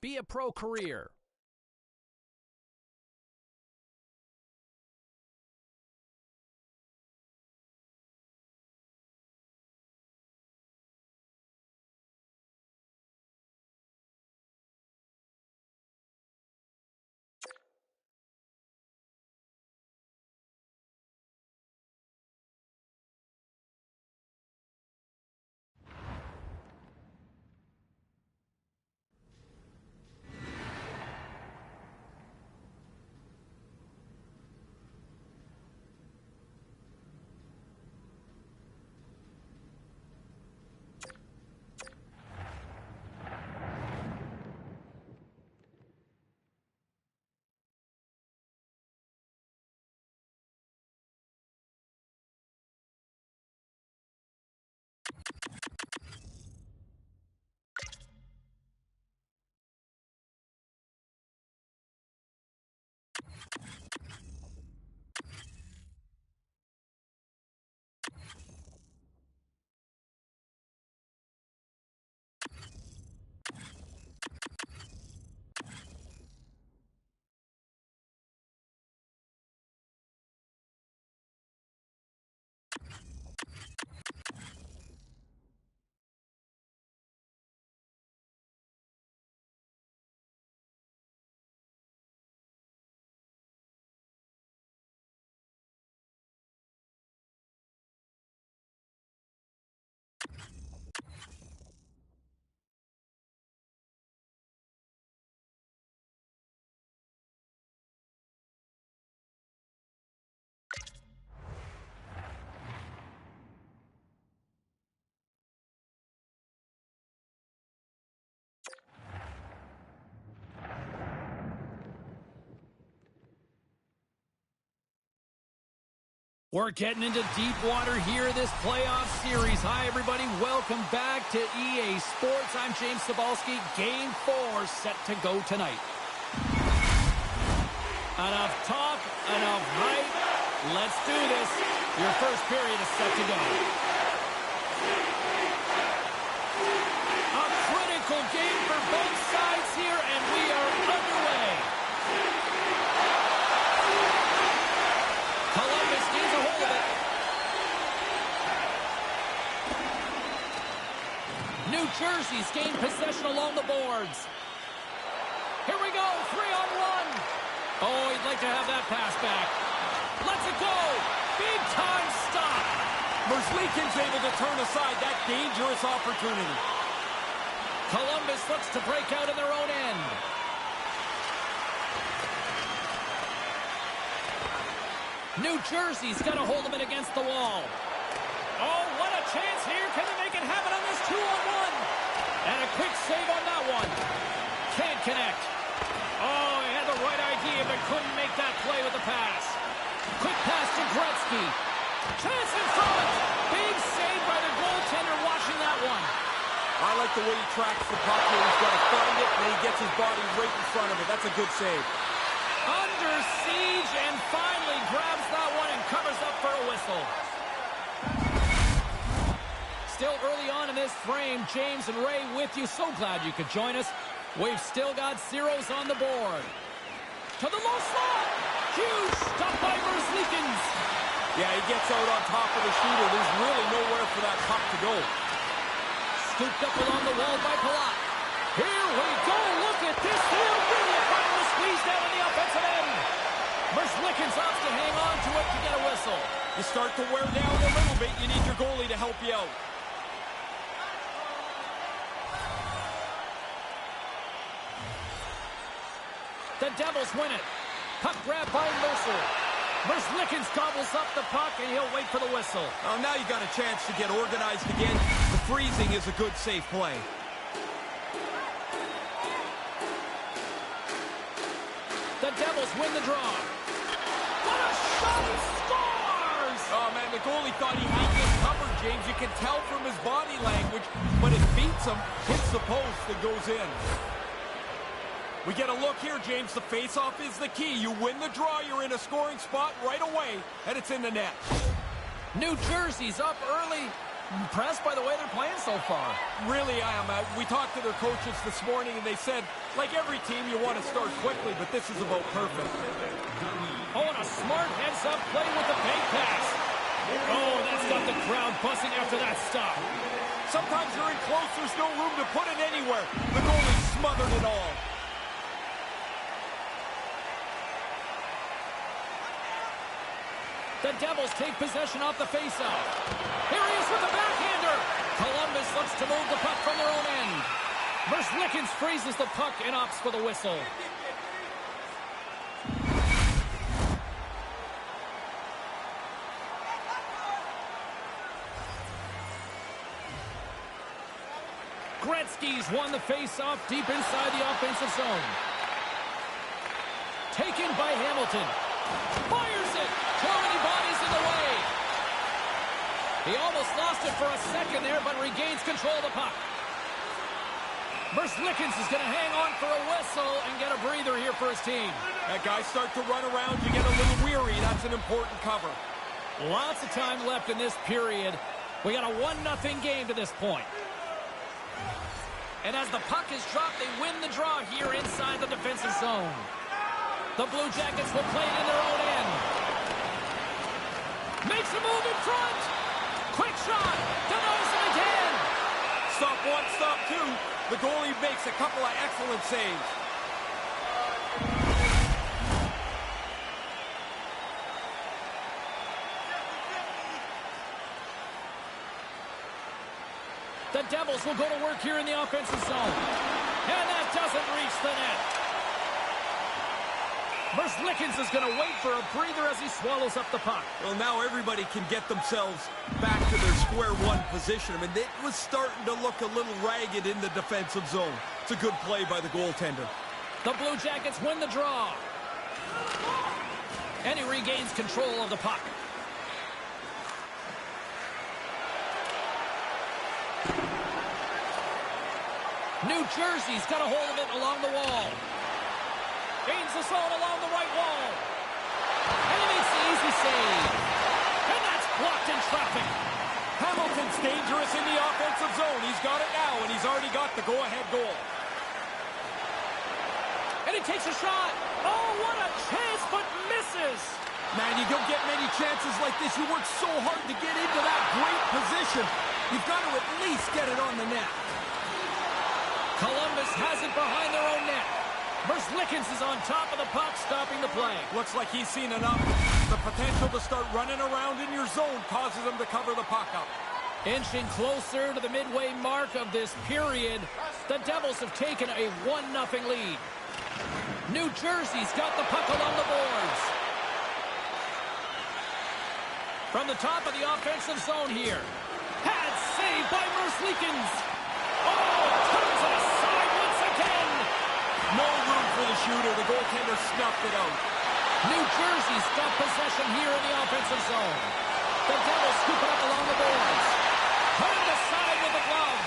Be a pro career. We're getting into deep water here this playoff series. Hi, everybody. Welcome back to EA Sports. I'm James Cebulski. Game 4 set to go tonight. Enough talk, enough hype. Let's do this. Your first period is set to go. A critical game for both sides here, and we are underway. Columbus needs a hold of it. New Jersey's gained possession along the boards. Here we go, 3-on-1. Oh, he'd like to have that pass back. Let's it go. Big time stop. Merzlikins able to turn aside that dangerous opportunity. Columbus looks to break out in their own end. New Jersey's got a hold of it against the wall. Oh, what a chance here. Can they make it happen on this 2-on-1? And a quick save on that one. Can't connect. Oh, he had the right idea, but couldn't make that play with the pass. Quick pass to Gretzky. Chance in front. Big save by the goaltender watching that one. I like the way he tracks the puck here. He's got to find it, and then he gets his body right in front of it. That's a good save. Under siege, and finally grabs that one and covers up for a whistle. Still early on in this frame, James and Ray with you. So glad you could join us. We've still got zeros on the board. To the low slot. Huge stop by Merzlikins. Yeah, he gets out on top of the shooter. There's really nowhere for that puck to go. Scooped up along the wall by Palat. Here we go. Look at this. They're really fighting the squeeze down on the offensive end. Merzlikins opts to hang on to it to get a whistle. You start to wear down a little bit. You need your goalie to help you out. The Devils win it. Puck grab by Mercer. Merzlikins gobbles up the puck, and he'll wait for the whistle. Oh, now you got a chance to get organized again. The freezing is a good, safe play. The Devils win the draw. What a shot! He scores! Oh, man, the goalie thought he had this covered, James. You can tell from his body language, but it beats him, hits the post, and goes in. We get a look here, James. The face-off is the key. You win the draw, you're in a scoring spot right away, and it's in the net. New Jersey's up early. Impressed by the way they're playing so far. Really, I am. We talked to their coaches this morning, and they said, like every team, you want to start quickly, but this is about perfect. Oh, and a smart heads-up play with the fake pass. Oh, that's got the crowd buzzing after that stop. Sometimes you're in close, there's no room to put it anywhere. The goalie smothered it all. The Devils take possession off the faceoff. Here he is with the backhander. Columbus looks to move the puck from their own end. Merzlikins freezes the puck and opts for the whistle. Gretzky's won the faceoff deep inside the offensive zone. Taken by Hamilton. Fires it. Too many bodies in the way. He almost lost it for a second there, but regains control of the puck. Merzlikins is going to hang on for a whistle and get a breather here for his team. That guys start to run around, you get a little weary. That's an important cover. Lots of time left in this period. We got a 1-0 game to this point. And as the puck is dropped, they win the draw here inside the defensive zone. The Blue Jackets will play it in their own end. Makes a move in front. Quick shot. Denies him again. Stop one, stop two. The goalie makes a couple of excellent saves. The Devils will go to work here in the offensive zone. And that doesn't reach the net. Merzlikins is going to wait for a breather as he swallows up the puck. Well, now everybody can get themselves back to their square one position. I mean, it was starting to look a little ragged in the defensive zone. It's a good play by the goaltender. The Blue Jackets win the draw. And he regains control of the puck. New Jersey's got a hold of it along the wall. Gains the zone along the right wall. And he makes the easy save. And that's blocked in traffic. Hamilton's dangerous in the offensive zone. He's got it now, and he's already got the go-ahead goal. And he takes a shot. Oh, what a chance, but misses. Man, you don't get many chances like this. You work so hard to get into that great position. You've got to at least get it on the net. Columbus has it behind their own net. Merzlikins is on top of the puck, stopping the play. Looks like he's seen enough. The potential to start running around in your zone causes him to cover the puck up. Inching closer to the midway mark of this period, the Devils have taken a 1-0 lead. New Jersey's got the puck along the boards. From the top of the offensive zone here. Had saved by Merzlikins. Oh, turns it aside once again. No room for the shooter. The goaltender snuffed it out. New Jersey's got possession here in the offensive zone. The Devils scoop it up along the boards. Turned aside with the glove.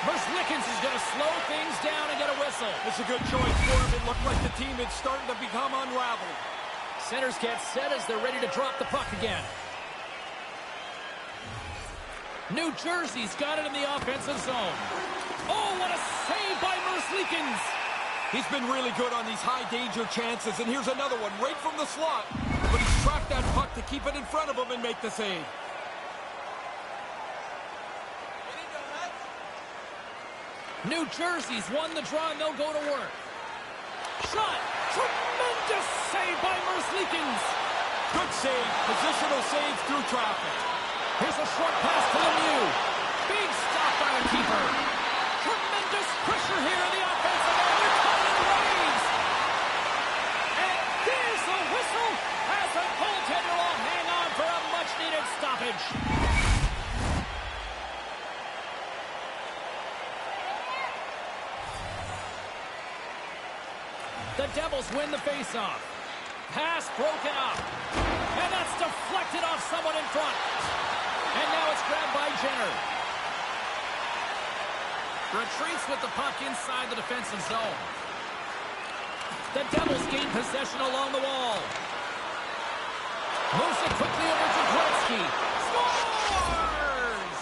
Merzlikins is going to slow things down and get a whistle. It's a good choice for him. It looked like the team is starting to become unraveled. Centers get set as they're ready to drop the puck again. New Jersey's got it in the offensive zone. Oh, what a save by Merzlikins. He's been really good on these high-danger chances, and here's another one right from the slot. But he's tracked that puck to keep it in front of him and make the save. New Jersey's won the draw, and they'll go to work. Shot. Tremendous save by Merzlikins. Good save. Positional saves through traffic. Here's a short pass to Lemieux. Big stop by the keeper. Tremendous pressure here in the offensive end. They're calling raise. And there's the whistle as the goaltender will hang on for a much-needed stoppage. The Devils win the faceoff. Pass broken up. And that's deflected off someone in front. And now it's grabbed by Jenner. Retreats with the puck inside the defensive zone. The Devils gain possession along the wall. Moves it quickly over to Gretzky. Scores!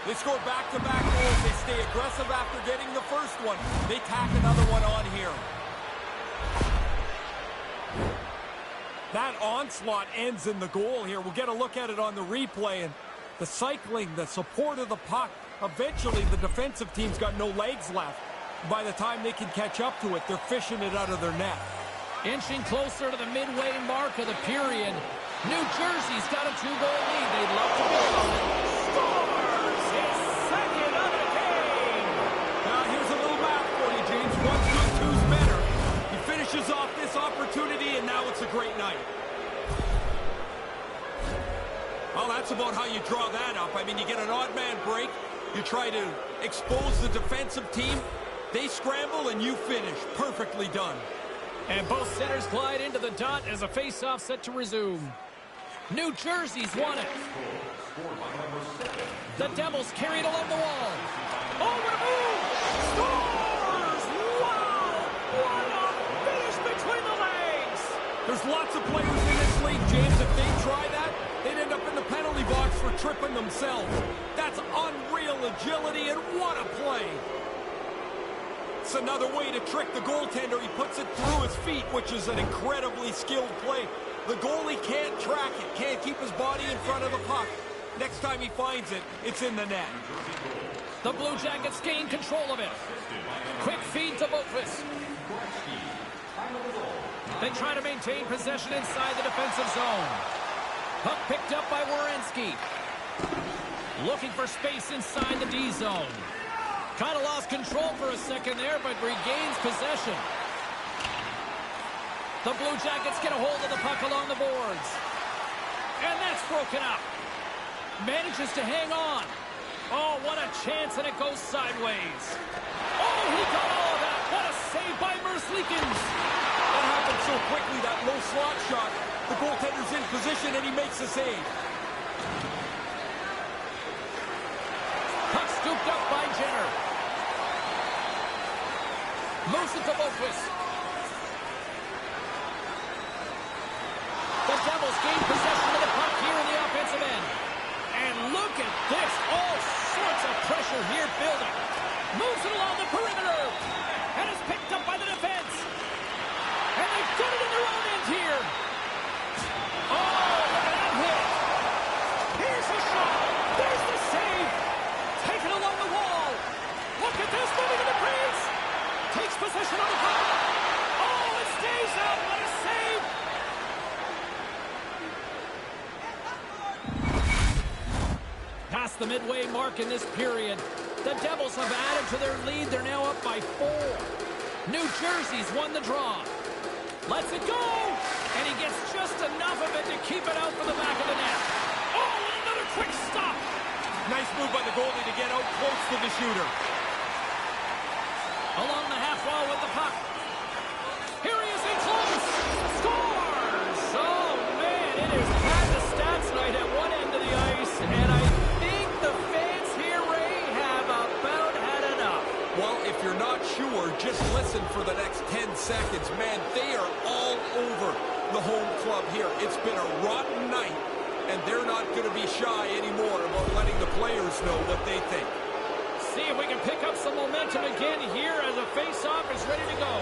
They score back-to-back goals. They stay aggressive after getting the first one. They tack another one on here. That onslaught ends in the goal here. We'll get a look at it on the replay. And the cycling, the support of the puck, eventually the defensive team's got no legs left. By the time they can catch up to it, they're fishing it out of their net. Inching closer to the midway mark of the period. New Jersey's got a 2-goal lead. They'd love to be on it. Scores his second of the game. Now here's a little math for you, James. One's good, two's better. He finishes off this opportunity, and now it's a great night. Well, that's about how you draw that up. I mean, you get an odd man break. You try to expose the defensive team. They scramble, and you finish. Perfectly done. And both centers glide into the dot as a face-off set to resume. New Jersey's won it. The Devils carry it along the wall. Oh, what a move! Scores! Wow! What a finish between the legs! There's lots of players in this league, James. If they try that, they'd end up in the penalty box for tripping themselves. That's unreal agility, and what a play! It's another way to trick the goaltender. He puts it through his feet, which is an incredibly skilled play. The goalie can't track it, can't keep his body in front of the puck. Next time he finds it, it's in the net. The Blue Jackets gain control of it. Quick feed to Botvus. They try to maintain possession inside the defensive zone. Puck picked up by Werenski. Looking for space inside the D zone. Kind of lost control for a second there, but regains possession. The Blue Jackets get a hold of the puck along the boards. And that's broken up. Manages to hang on. Oh, what a chance, and it goes sideways. Oh, he got all of that. What a save by Merzlikins. That happened so quickly, that low slot shot. The goaltender's in position, and he makes the save. Puck scooped up by Jenner. Moves it to Botvus. The Devils gain possession of the puck here in the offensive end. And look at this. All sorts of pressure here building. Moves it along the perimeter. And is picked up by the defense. And they get it in their own end here. Oh, look at that hit. Here's the shot. There's the save. Taken along the wall. Look at this, moving to the crease. Takes possession of the puck. Oh, it stays out. What a save. Past the midway mark in this period. The Devils have added to their lead. They're now up by 4. New Jersey's won the draw. Lets it go. And he gets just enough of it to keep it out for the back of the net. Oh, another quick stop. Nice move by the goalie to get out close to the shooter. Along the half wall with the puck. Here he is in close. Scores! Oh, man, it is past the stats night at one end of the ice. And I think the fans here, Ray, have about had enough. Well, if you're not sure, just listen for the next 10 seconds. Man, they are all over the home club here. It's been a rotten night, and they're not going to be shy anymore about letting the players know what they think. See if we can pick up some momentum again here as a face-off is ready to go.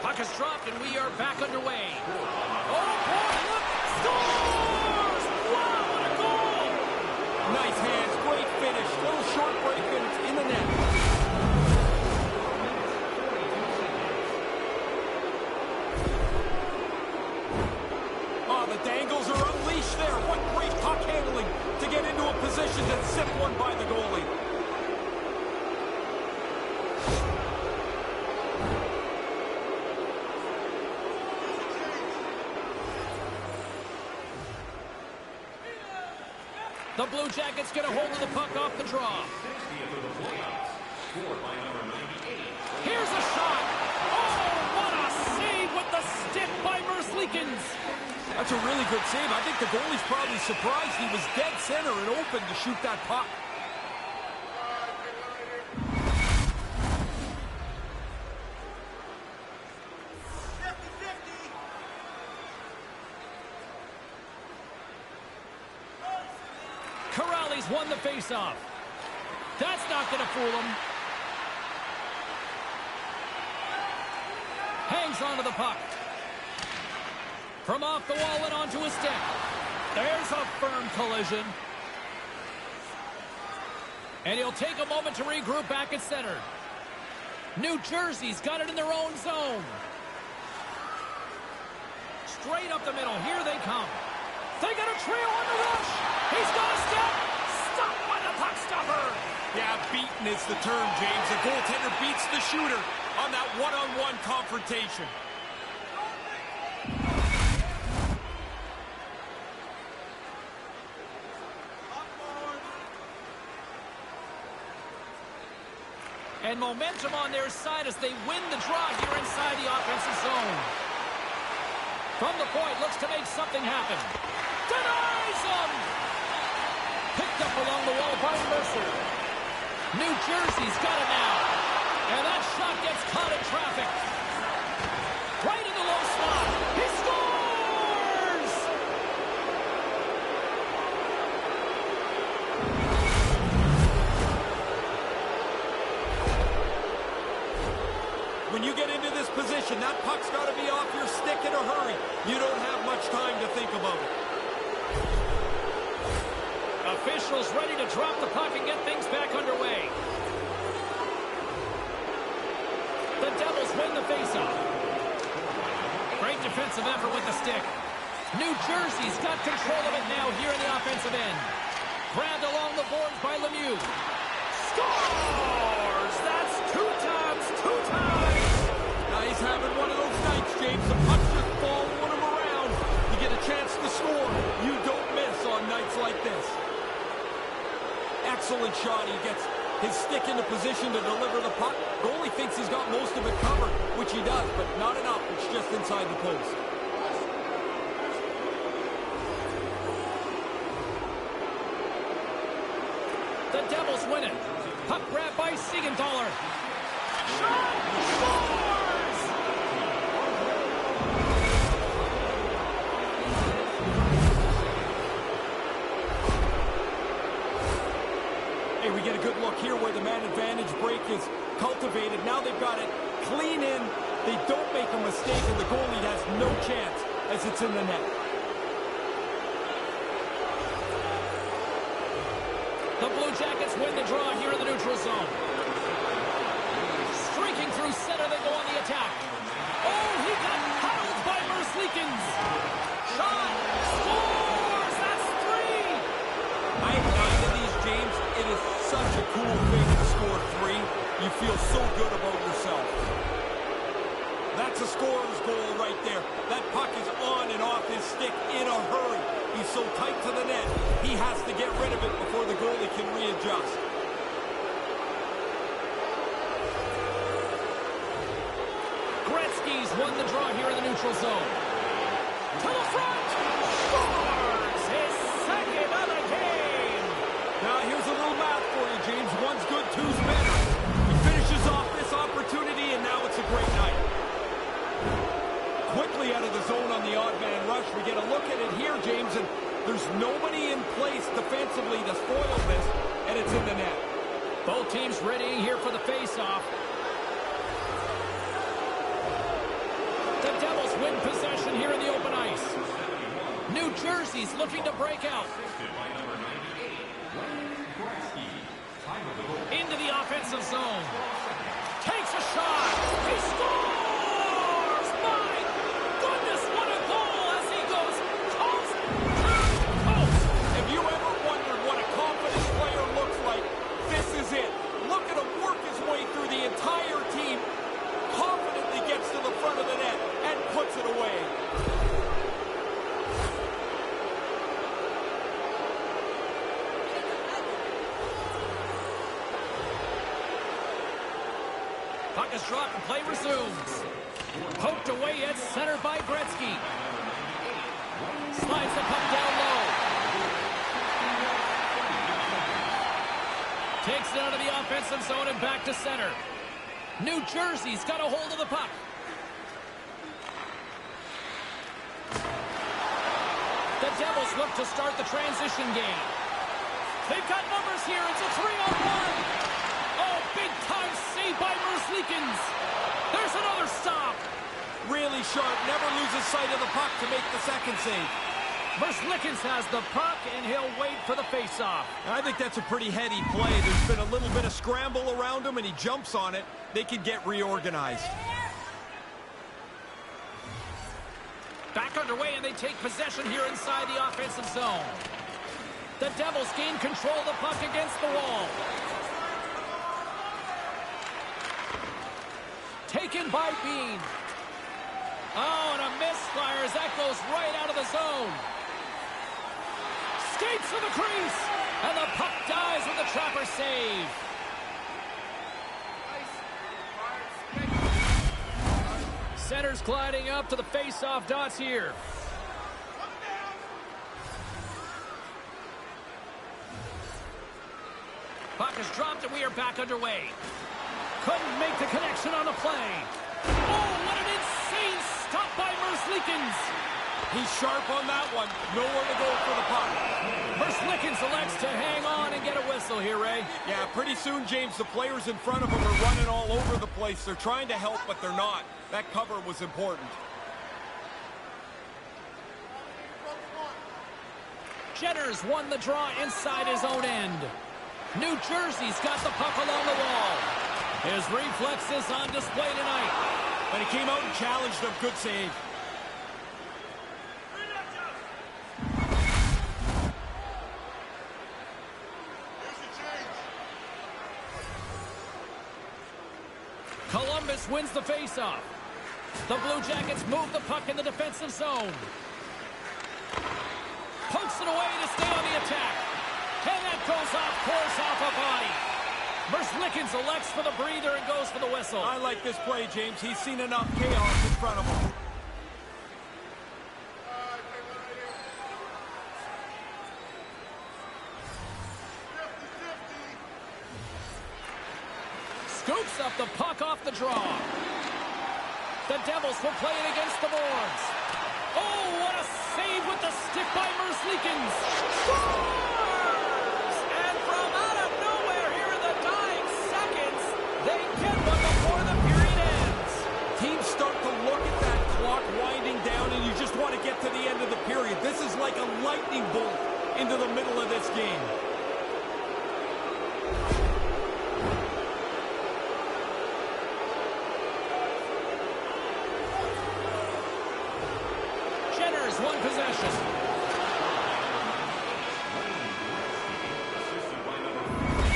Puck is dropped, and we are back underway. Oh, boy, look! Scores! Wow, what a goal! Nice hands, great finish. Little short break, and it's in the net. Oh, the dangles are unleashed there. What great puck handling to get into a position to zip one by the goalie. The Blue Jackets get a hold of the puck off the draw. Here's a shot. Oh, what a save with the stick by Merzlikins. That's a really good save. I think the goalie's probably surprised he was dead center and open to shoot that puck. Corrales won the faceoff. That's not going to fool him. Hangs onto the puck. From off the wall and onto his stick. There's a firm collision. And he'll take a moment to regroup back at center. New Jersey's got it in their own zone. Straight up the middle. Here they come. They got a trio on the rush. He's got a step. Stopped by the puck stopper. Yeah, beaten is the term, James. The goaltender beats the shooter on that one-on-one confrontation. And momentum on their side as they win the draw here inside the offensive zone. From the point, looks to make something happen. Denies him! Picked up along the wall by Mercer. New Jersey's got it now. And that shot gets caught in traffic. Right in the low slot. He scores! When you get into this position, that puck's got to be off your stick in a hurry. You don't have much time to think about it. Officials ready to drop the puck and get things back underway. The Devils win the faceoff. Great defensive effort with the stick. New Jersey's got control of it now here in the offensive end. Grabbed along the boards by Lemieux. Scores! That's two times. Now he's having one of those nights, James. The puck's just following him around. You get a chance to score. You don't miss on nights like this. Excellent shot. He gets his stick into position to deliver the puck. Goalie thinks he's got most of it covered, which he does, but not enough. It's just inside the post. The Devils win it. Puck grab by Siegenthaler. Shot! Scores! Hey, we get a good look here where the man advantage break is cultivated. Now they've got it clean in. They don't make a mistake, and the goalie has no chance as it's in the net. The Blue Jackets win the draw here in the neutral zone. Streaking through center, they go on the attack. Oh, he got howled by Merzlikins. Shot! Scores! That's three! I have 9 of these, James. It is such a cool thing to score 3. You feel so good about yourself. That's a scorer's goal right there. That puck is on and off his stick in a hurry. He's so tight to the net, he has to get rid of it before the goalie can readjust. Gretzky's won the draw here in the neutral zone. To the front! Scores! His second of the game! Now here's a little math for you, James. One's good, two's better. He finishes off this opportunity, and now it's a great night. Quickly out of the zone on the odd man rush. We get a look at it here, James, and there's nobody in place defensively to spoil this, and it's in the net. Both teams ready here for the face-off. The Devils win possession here in the open ice. New Jersey's looking to break out. Into the offensive zone. Takes a shot. He scores! My goodness, what a goal as he goes coast to coast. Have you ever wondered what a confident player looks like? This is it. Look at him work his way through the entire team. Confidently gets to the front of the net and puts it away. Puck is dropped and play resumes. Poked away at center by Gretzky. Slides the puck down low. Takes it out of the offensive zone and back to center. New Jersey's got a hold of the puck. The Devils look to start the transition game. They've got numbers here. It's a 3-on-1. Oh, big-time save by Merzlikins. There's another stop. Really sharp. Never loses sight of the puck to make the second save. Merzlikins has the puck, and he'll wait for the faceoff. I think that's a pretty heady play. There's been a little bit of scramble around him, and he jumps on it. They can get reorganized. Back underway, and they take possession here inside the offensive zone. The Devils gain control of the puck against the wall. Taken by Bean. Oh, and a misfire as that goes right out of the zone. Skates to the crease, and the puck dies with a trapper save. Center's gliding up to the face-off dots here. Puck is dropped, and we are back underway. Couldn't make the connection on the play. Oh, what an insane stop by Merzlikins. He's sharp on that one. Nowhere to go for the puck. Merzlikins elects to hang on and get a whistle here, Ray. Yeah, pretty soon, James, the players in front of him are running all over the place. They're trying to help, but they're not. That cover was important. Jenner's won the draw inside his own end. New Jersey's got the puck along the wall. His reflexes on display tonight. But he came out and challenged him. Good save. Columbus wins the faceoff. The Blue Jackets move the puck in the defensive zone. Pokes it away to stay on the attack. And that goes off course off a body. Merzlikins elects for the breather and goes for the whistle. I like this play, James. He's seen enough chaos in front of him. Scoops up the puck off the draw. The Devils will play it against the boards. Oh, what a save with the stick by Merzlikins. Scores! And from out of nowhere here in the dying seconds, they get one before the period ends. Teams start to look at that clock winding down, and you just want to get to the end of the period. This is like a lightning bolt into the middle of this game. One possession.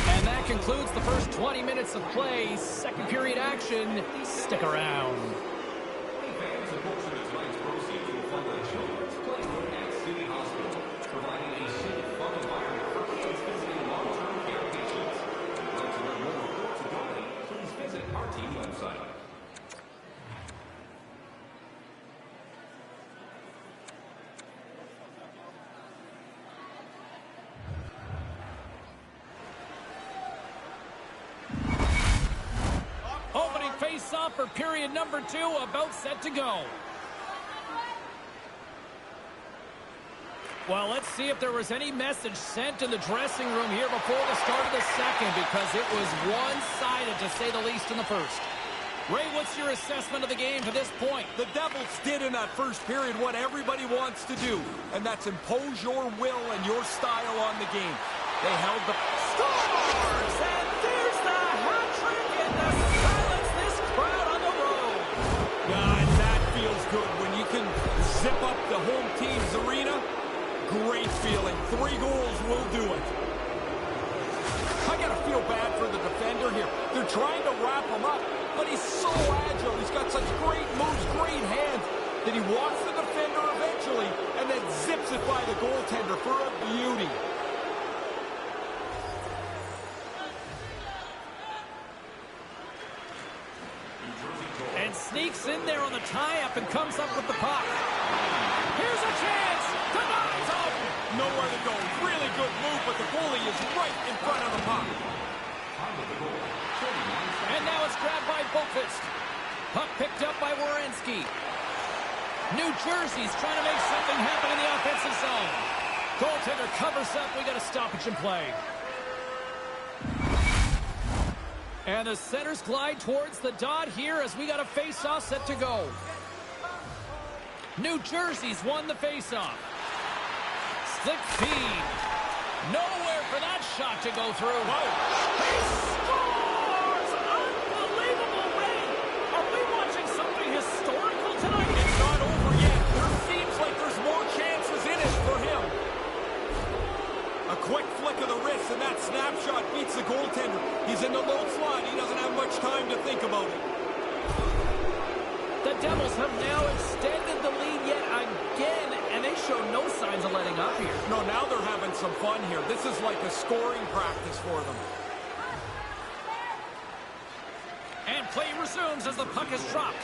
And that concludes the first 20 minutes of play. Second period action. Stick around. Fans, a portion of tonight's proceeds will fund the children's playroom at City Hospital, providing a safe, fun environment for kids visiting long-term care patients. If you'd like to learn more or to donate, please visit our team website. Face-off for period number 2, about set to go. Well, let's see if there was any message sent in the dressing room here before the start of the second, because it was one-sided, to say the least, in the first. Ray, what's your assessment of the game to this point? The Devils did in that first period what everybody wants to do, and that's impose your will and your style on the game. They held the... Scores! And there's the hat trick and the silence this crowd on the road. God, that feels good when you can zip up the home team's arena. Great feeling. 3 goals will do it. I gotta feel bad for the defender here. They're trying to wrap him up, but he's so agile. He's got such great moves, great hands, that he walks the defender eventually and then zips it by the goaltender for a beauty. And sneaks in there on the tie-up and comes up with the puck. Here's a chance. Denies him. Nowhere to go. Really good move, but the goalie is right in front of the puck. And now it's grabbed by Boqvist. Puck picked up by Werenski. New Jersey's trying to make something happen in the offensive zone. Goaltender covers up. We got a stoppage in play. And the centers glide towards the dot here as we got a face-off set to go. New Jersey's won the face-off. Slick feed. Nowhere for that shot to go through. Whoa. He scores! Unbelievable, Ray! Are we watching something historical tonight? It's not over yet. There seems like there's more chances in it for him. A quick flick of the wrist, and that snapshot beats the goaltender. He's in the low slot. He doesn't have much time to think about it. The Devils have now extended the lead yet again, and they show no signs of letting up here. No, now they're having some fun here. This is like a scoring practice for them. And play resumes as the puck is dropped.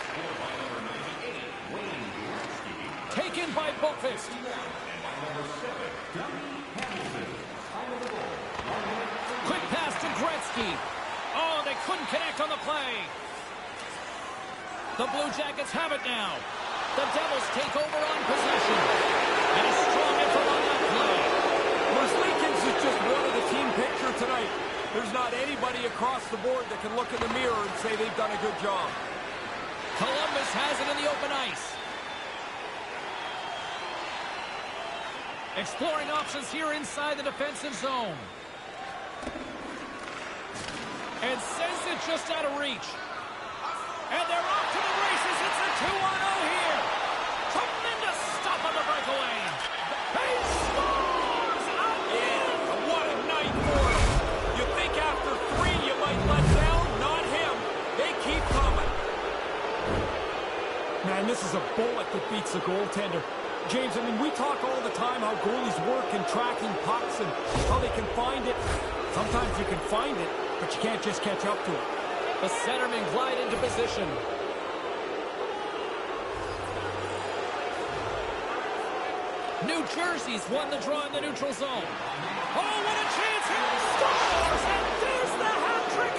Taken by Boqvist. Quick pass to Gretzky. Oh, they couldn't connect on the play. The Blue Jackets have it now. The Devils take over on possession. And a strong effort on that play. Merzlikins is just one of the team picture tonight. There's not anybody across the board that can look in the mirror and say they've done a good job. Columbus has it in the open ice. Exploring options here inside the defensive zone. And sends it just out of reach. And they're off to the races. It's a 2-on-0 here. Tremendous stop on the breakaway. He scores again. Yeah, what a night for him. You think after 3 you might let down? Not him. They keep coming. Man, this is a bullet that beats the goaltender. James, I mean, we talk all the time how goalies work in tracking pucks and how they can find it. Sometimes you can find it, but you can't just catch up to it. The centermen glide into position. New Jersey's won the draw in the neutral zone. Oh, what a chance here! Scores! And there's the hat trick!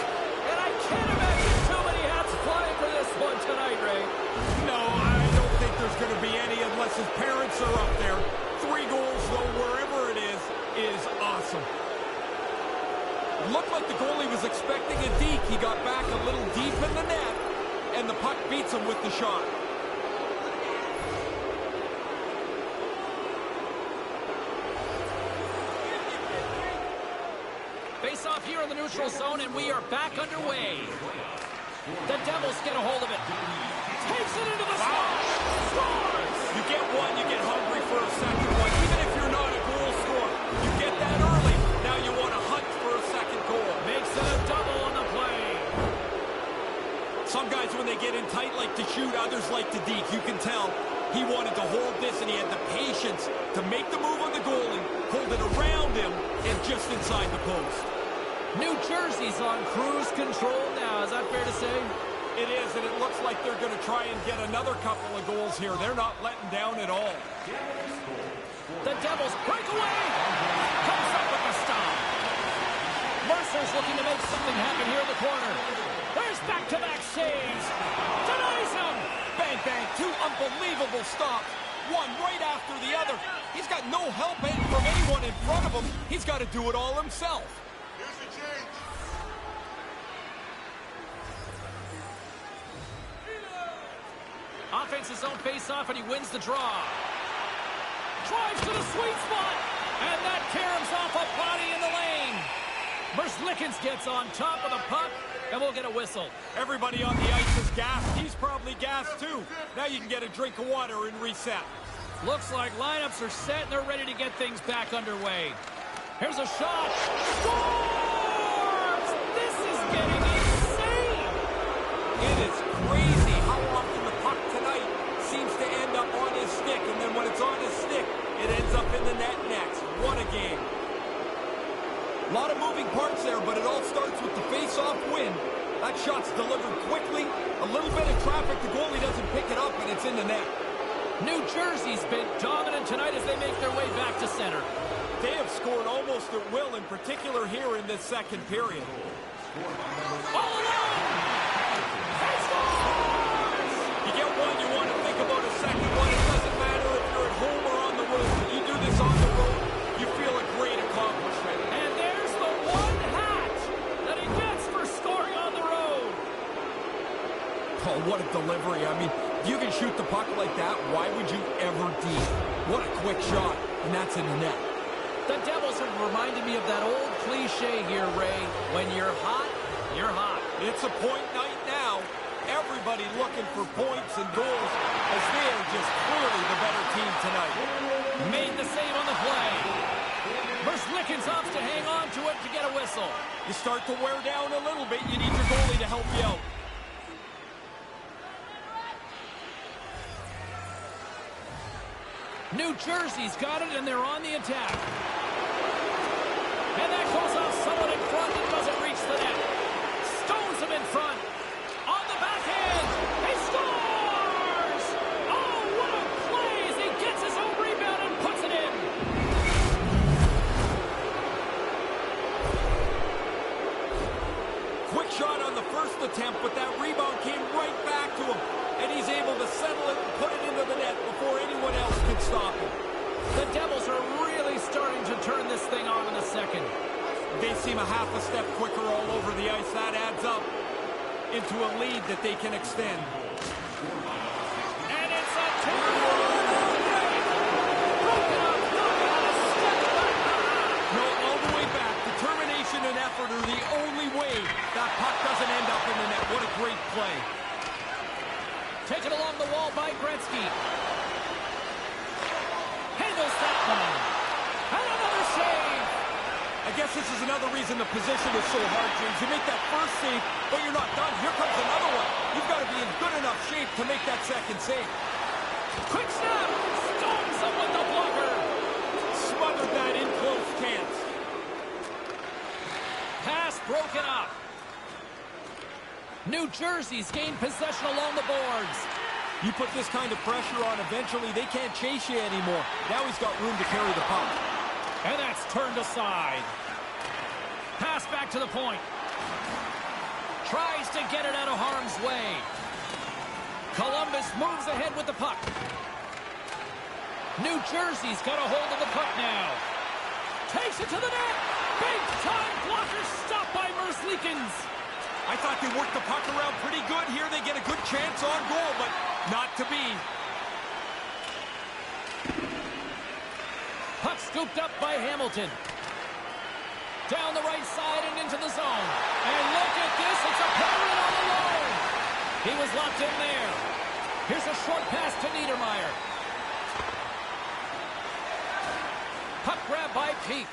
And I can't imagine too many hats flying for this one tonight, Ray. No, I don't think there's going to be any unless his parents are up there. 3 goals, though, wherever it is awesome. Looked like the goalie was expecting a deke. He got back a little deep in the net, and the puck beats him with the shot. Face off here in the neutral zone, and we are back underway. The Devils get a hold of it. Takes it into the slot. Scores! You get one, you get hungry for a second one. Even if you're not a goal scorer, you get that early. Now you want to hunt for a second goal. Makes it a double on the play. Some guys, when they get in tight, like to shoot. Others like to deke. You can tell he wanted to hold this, and he had the patience to make the move on the goalie, hold it around him, and just inside the post. New Jersey's on cruise control now. Is that fair to say? It is, and it looks like they're going to try and get another couple of goals here. They're not letting down at all. The Devils break away. Comes up with the stop. Mercer's looking to make something happen here in the corner. There's back-to-back saves. Denies him. Bang, bang, 2 unbelievable stops. One right after the other. He's got no help from anyone in front of him. He's got to do it all himself. Here's the change. Offense's own face-off, and he wins the draw. Drives to the sweet spot, and that caroms off a body in the lane. Merzlikins gets on top of the puck, and we'll get a whistle. Everybody on the ice is gassed. He's probably gassed too. Now you can get a drink of water and reset. Looks like lineups are set, and they're ready to get things back underway. Here's a shot. Scores! This is getting insane. It is crazy how often the puck tonight seems to end up on his stick, and then when it's on his stick, it ends up in the net next. What a game. A lot of moving parts there, but it all starts with the face-off win. That shot's delivered quickly. A little bit of traffic, the goalie doesn't pick it up, and it's in the net. New Jersey's been dominant tonight as they make their way back to center. They have scored almost at will, in particular here in this second period. All alone! He scores! You get one, you want to think about a second one. It doesn't matter if you're at home or on the road. You do this on the road, Oh, what a delivery. I mean, if you can shoot the puck like that, why would you ever deep? What a quick shot, and that's in the net. The Devils have reminded me of that old cliche here, Ray. When you're hot, you're hot. It's a point night now. Everybody looking for points and goals as they are just clearly the better team tonight. Made the save on the play. Merzlikins opts to hang on to it to get a whistle. You start to wear down a little bit. You need your goalie to help you out. New Jersey's got it, and they're on the attack. And that goes off someone in front and doesn't reach the net. Stones him in front. On the backhand. He scores! Oh, what a play as he gets his own rebound and puts it in. Quick shot on the first attempt, but that rebound came right back to him. And he's able to settle it and put it into the net before anyone else can stop him. The Devils are really starting to turn this thing on in the second. They seem a half a step quicker all over the ice. That adds up into a lead that they can extend. And it's a two-on-one. Broken up, knockout, a step back. No, all the way back. Determination and effort are the only way that puck doesn't end up in the net. What a great play. Taken along the wall by Gretzky. Handles that one. And another save. I guess this is another reason the position is so hard, James. You make that first save, but you're not done. Here comes another one. You've got to be in good enough shape to make that second save. Quick snap. Stones him with the blocker. Smothered that in close chance. Pass broken up. New Jersey's gained possession along the boards. You put this kind of pressure on, eventually they can't chase you anymore. Now he's got room to carry the puck. And that's turned aside. Pass back to the point. Tries to get it out of harm's way. Columbus moves ahead with the puck. New Jersey's got a hold of the puck now. Takes it to the net. Big time blocker stopped by Merzlikins. I thought they worked the puck around pretty good here. They get a good chance on goal, but not to be. Puck scooped up by Hamilton. Down the right side and into the zone. And look at this. It's a penalty on the line. He was locked in there. Here's a short pass to Niedermeyer. Puck grab by Peak.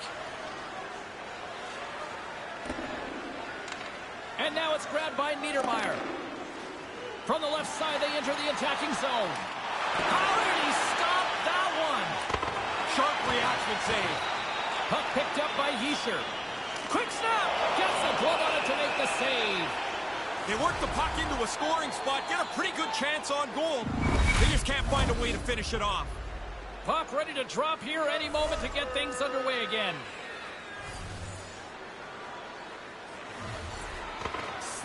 And now it's grabbed by Niedermeyer. From the left side, they enter the attacking zone. How did he stop that one? Sharp reaction save. Puck picked up by Yesher. Quick snap. Gets a glove on it to make the save. They work the puck into a scoring spot, get a pretty good chance on goal. They just can't find a way to finish it off. Puck ready to drop here any moment to get things underway again.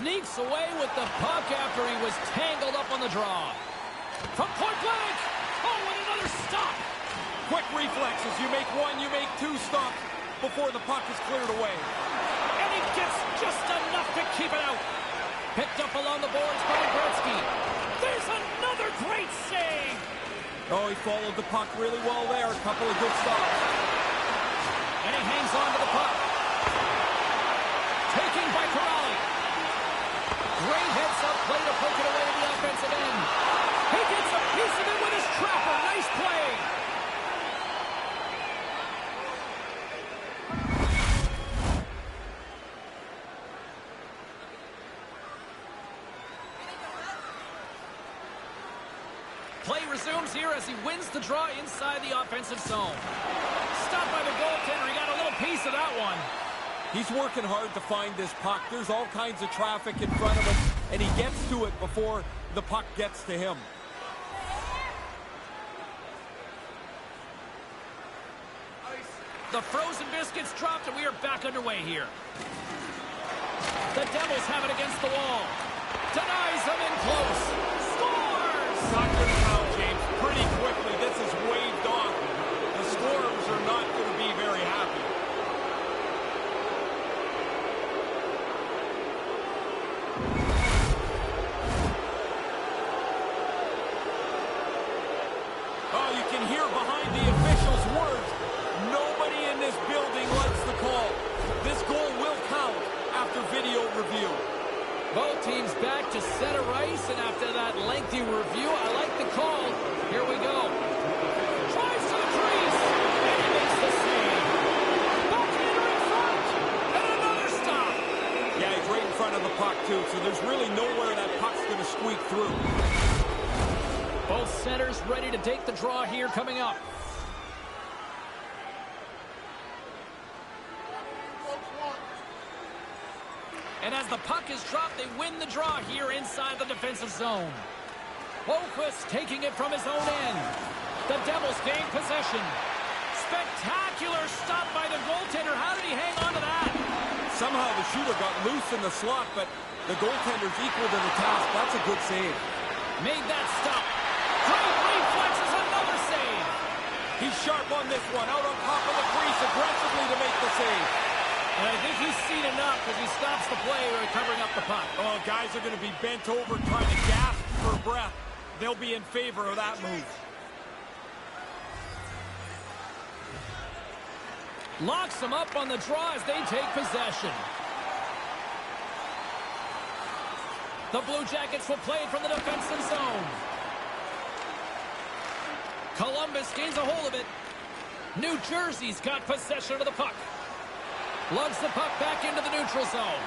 Sneaks away with the puck after he was tangled up on the draw. From point blank. Oh, and another stop. Quick reflexes. You make one, you make two stops before the puck is cleared away. And he gets just enough to keep it out. Picked up along the boards by Gretzky. There's another great save. Oh, he followed the puck really well there. A couple of good stops. And he hangs on to the puck. Taking by Corrali. Great heads-up play to poke it away to the offensive end. He gets a piece of it with his trapper. Nice play. Play resumes here as he wins the draw inside the offensive zone. Stopped by the goaltender. He got a little piece of that one. He's working hard to find this puck. There's all kinds of traffic in front of him, and he gets to it before the puck gets to him. The frozen biscuits dropped, and we are back underway here. The Devils have it against the wall. Denies them in close. Scores! Not good foul, James. Pretty quickly, this is waved off. The scorers are not going to be very happy. Both teams back to center ice, and after that lengthy review, I like the call. Here we go. Drives to the crease, and he makes the save. Backhander in front, and another stop. Yeah, he's right in front of the puck, too, so there's really nowhere that puck's going to squeak through. Both centers ready to take the draw here coming up. And as the puck is dropped, they win the draw here inside the defensive zone. Boquist taking it from his own end. The Devils gain possession. Spectacular stop by the goaltender. How did he hang on to that? Somehow the shooter got loose in the slot, but the goaltender's equal to the task. That's a good save. Made that stop. Great reflexes, another save. He's sharp on this one. Out on top of the crease aggressively to make the save. And I think he's seen enough as he stops the play covering up the puck. Oh, guys are going to be bent over trying to gasp for breath. They'll be in favor of that move. Locks them up on the draw as they take possession. The Blue Jackets will play it from the defensive zone. Columbus gains a hold of it. New Jersey's got possession of the puck. Lugs the puck back into the neutral zone.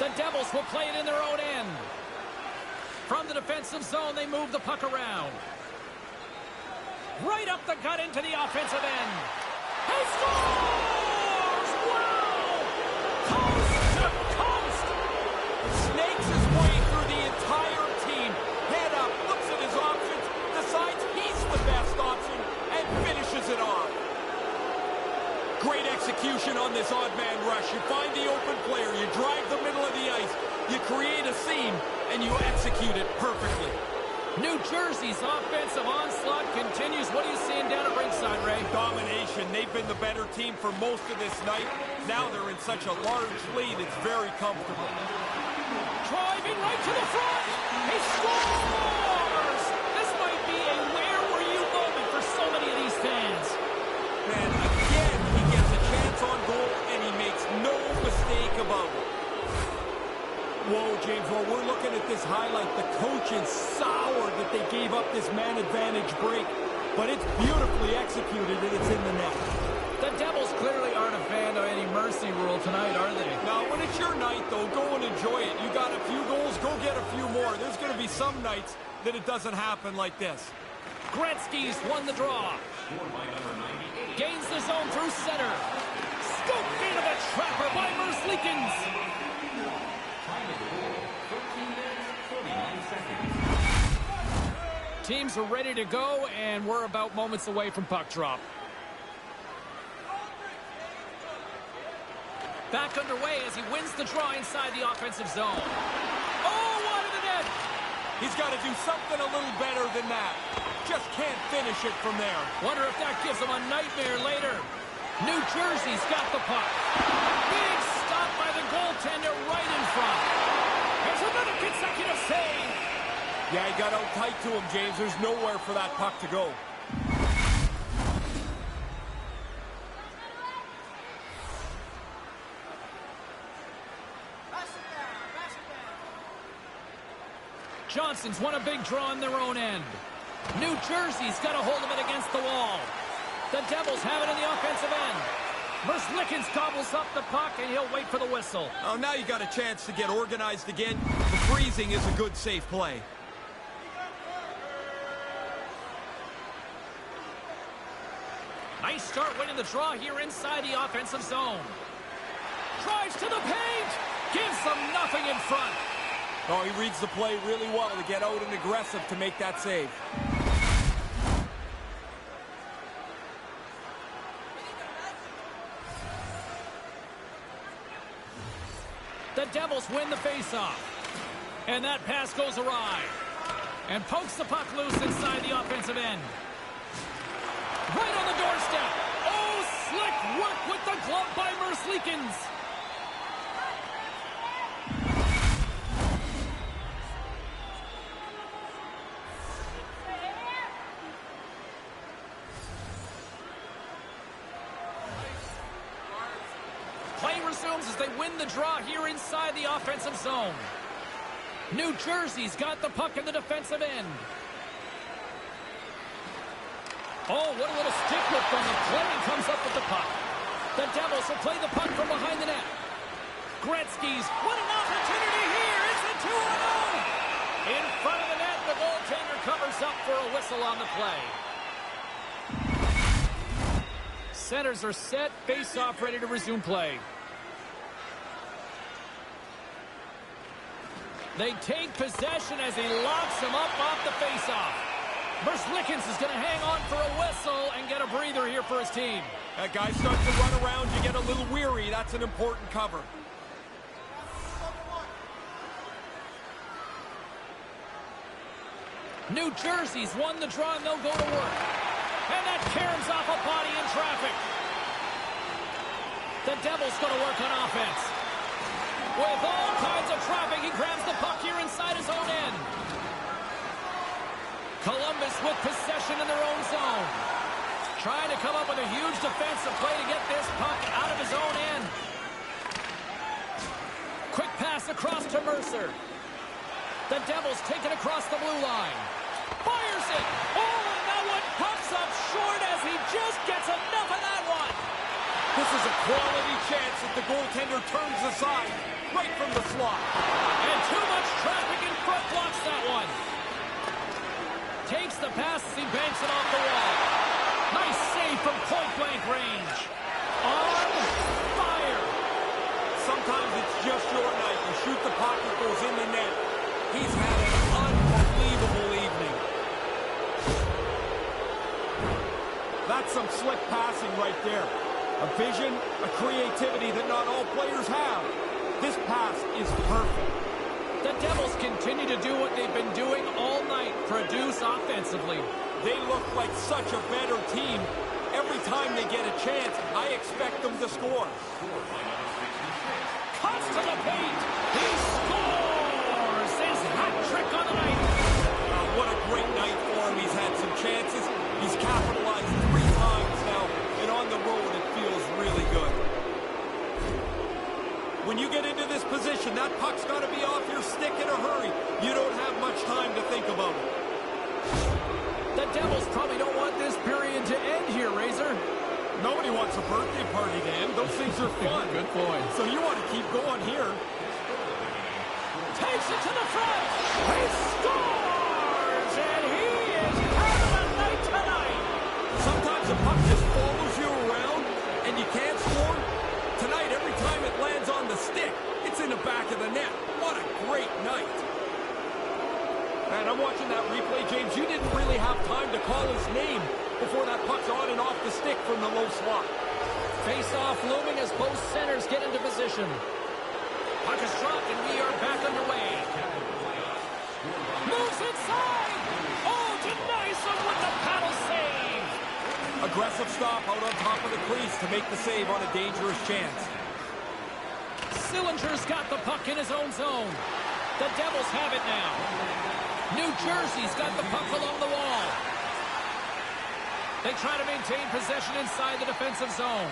The Devils will play it in their own end. From the defensive zone, they move the puck around. Right up the gut into the offensive end. He scores! Wow! Coast to coast! Snakes his way through the entire team. Head up, looks at his options, decides he's the best option, and finishes it off. Great execution on this odd man rush. You find the open player, you drive the middle of the ice, you create a seam, and you execute it perfectly. New Jersey's offensive onslaught continues. What are you seeing down at ringside, Ray? Domination. They've been the better team for most of this night. Now they're in such a large lead, it's very comfortable. Driving right to the front. He scores! This might be a where were you moment for so many of these fans. Man, again, he gets a chance on goal, and he makes no mistake about it. Whoa, James, while we're looking at this highlight, the coach is sour that they gave up this man advantage break. But it's beautifully executed, and it's in the net. The Devils clearly aren't a fan of any mercy rule tonight, are they? Now, when it's your night, though, go and enjoy it. You got a few goals, go get a few more. There's going to be some nights that it doesn't happen like this. Gretzky's won the draw. Gains the zone through center. Scooped into the trapper by Merzlikins. Teams are ready to go, and we're about moments away from puck drop. Back underway as he wins the draw inside the offensive zone. Oh, wide of the net! He's got to do something a little better than that. Just can't finish it from there. Wonder if that gives him a nightmare later. New Jersey's got the puck. Big stop by the goaltender right in front. There's another consecutive save. Yeah, he got out tight to him, James. There's nowhere for that puck to go. Johnson's won a big draw on their own end. New Jersey's got a hold of it against the wall. The Devils have it in the offensive end. Merzlikins gobbles up the puck, and he'll wait for the whistle. Oh, now you got a chance to get organized again. The freezing is a good, safe play. Nice start winning the draw here inside the offensive zone. Drives to the paint. Gives them nothing in front. Oh, he reads the play really well to get out and aggressive to make that save. The Devils win the faceoff. And that pass goes awry. And pokes the puck loose inside the offensive end. Right on the doorstep. Oh, slick work with the glove by Merzlikins. Play resumes as they win the draw here inside the offensive zone. New Jersey's got the puck in the defensive end. Oh, what a little stick lift on the play, and comes up with the puck. The Devils will play the puck from behind the net. Gretzky's, what an opportunity here. It's a 2-on-0. In front of the net, the goaltender covers up for a whistle on the play. Centers are set, face-off ready to resume play. They take possession as he locks him up off the face-off. Verslickens is going to hang on for a whistle and get a breather here for his team. That guy starts to run around, you get a little weary. That's an important cover. New Jersey's won the draw, and they'll go to work. And that caroms off a body in traffic. The Devils going to work on offense. With all kinds of traffic, he grabs the puck here inside his own end. Columbus with possession in their own zone. Trying to come up with a huge defensive play to get this puck out of his own end. Quick pass across to Mercer. The Devils take it across the blue line. Fires it. Oh, and that one pops up short as he just gets enough of that one. This is a quality chance that the goaltender turns aside right from the slot. And too much traffic in front blocks that one. Takes the pass as he banks it off the wall. Nice save from point-blank range. On fire. Sometimes it's just your night. You shoot the puck, it goes in the net. He's had an unbelievable evening. That's some slick passing right there. A vision, a creativity that not all players have. This pass is perfect. The Devils continue to do what they've been doing all night, produce offensively. They look like such a better team. Every time they get a chance, I expect them to score. Cuts to the paint. He scores his hat trick on the night. What a great night for him. He's had some chances. He's capitalized 3 times now. And on the road, it feels really good. When you get into this position, that puck's got to be off your stick in a hurry. You don't have much time to think about it. The Devils probably don't want this period to end here, Razor. Nobody wants a birthday party to end. Those things are fun. Good point. So you want to keep going here. Takes it to the front. He scores! And he is having a night tonight. Sometimes the puck just follows you around and you can't score. Tonight, every time it lands on the stick, it's in the back of the net. What a great night. And I'm watching that replay, James. You didn't really have time to call his name before that puck's on and off the stick from the low slot. Face-off looming as both centers get into position. Puck is dropped and we are back underway. Moves inside. Oh, denies him with the paddle save. Aggressive stop out on top of the crease to make the save on a dangerous chance. Sillinger's got the puck in his own zone. The Devils have it now. New Jersey's got the puck along the wall. They try to maintain possession inside the defensive zone.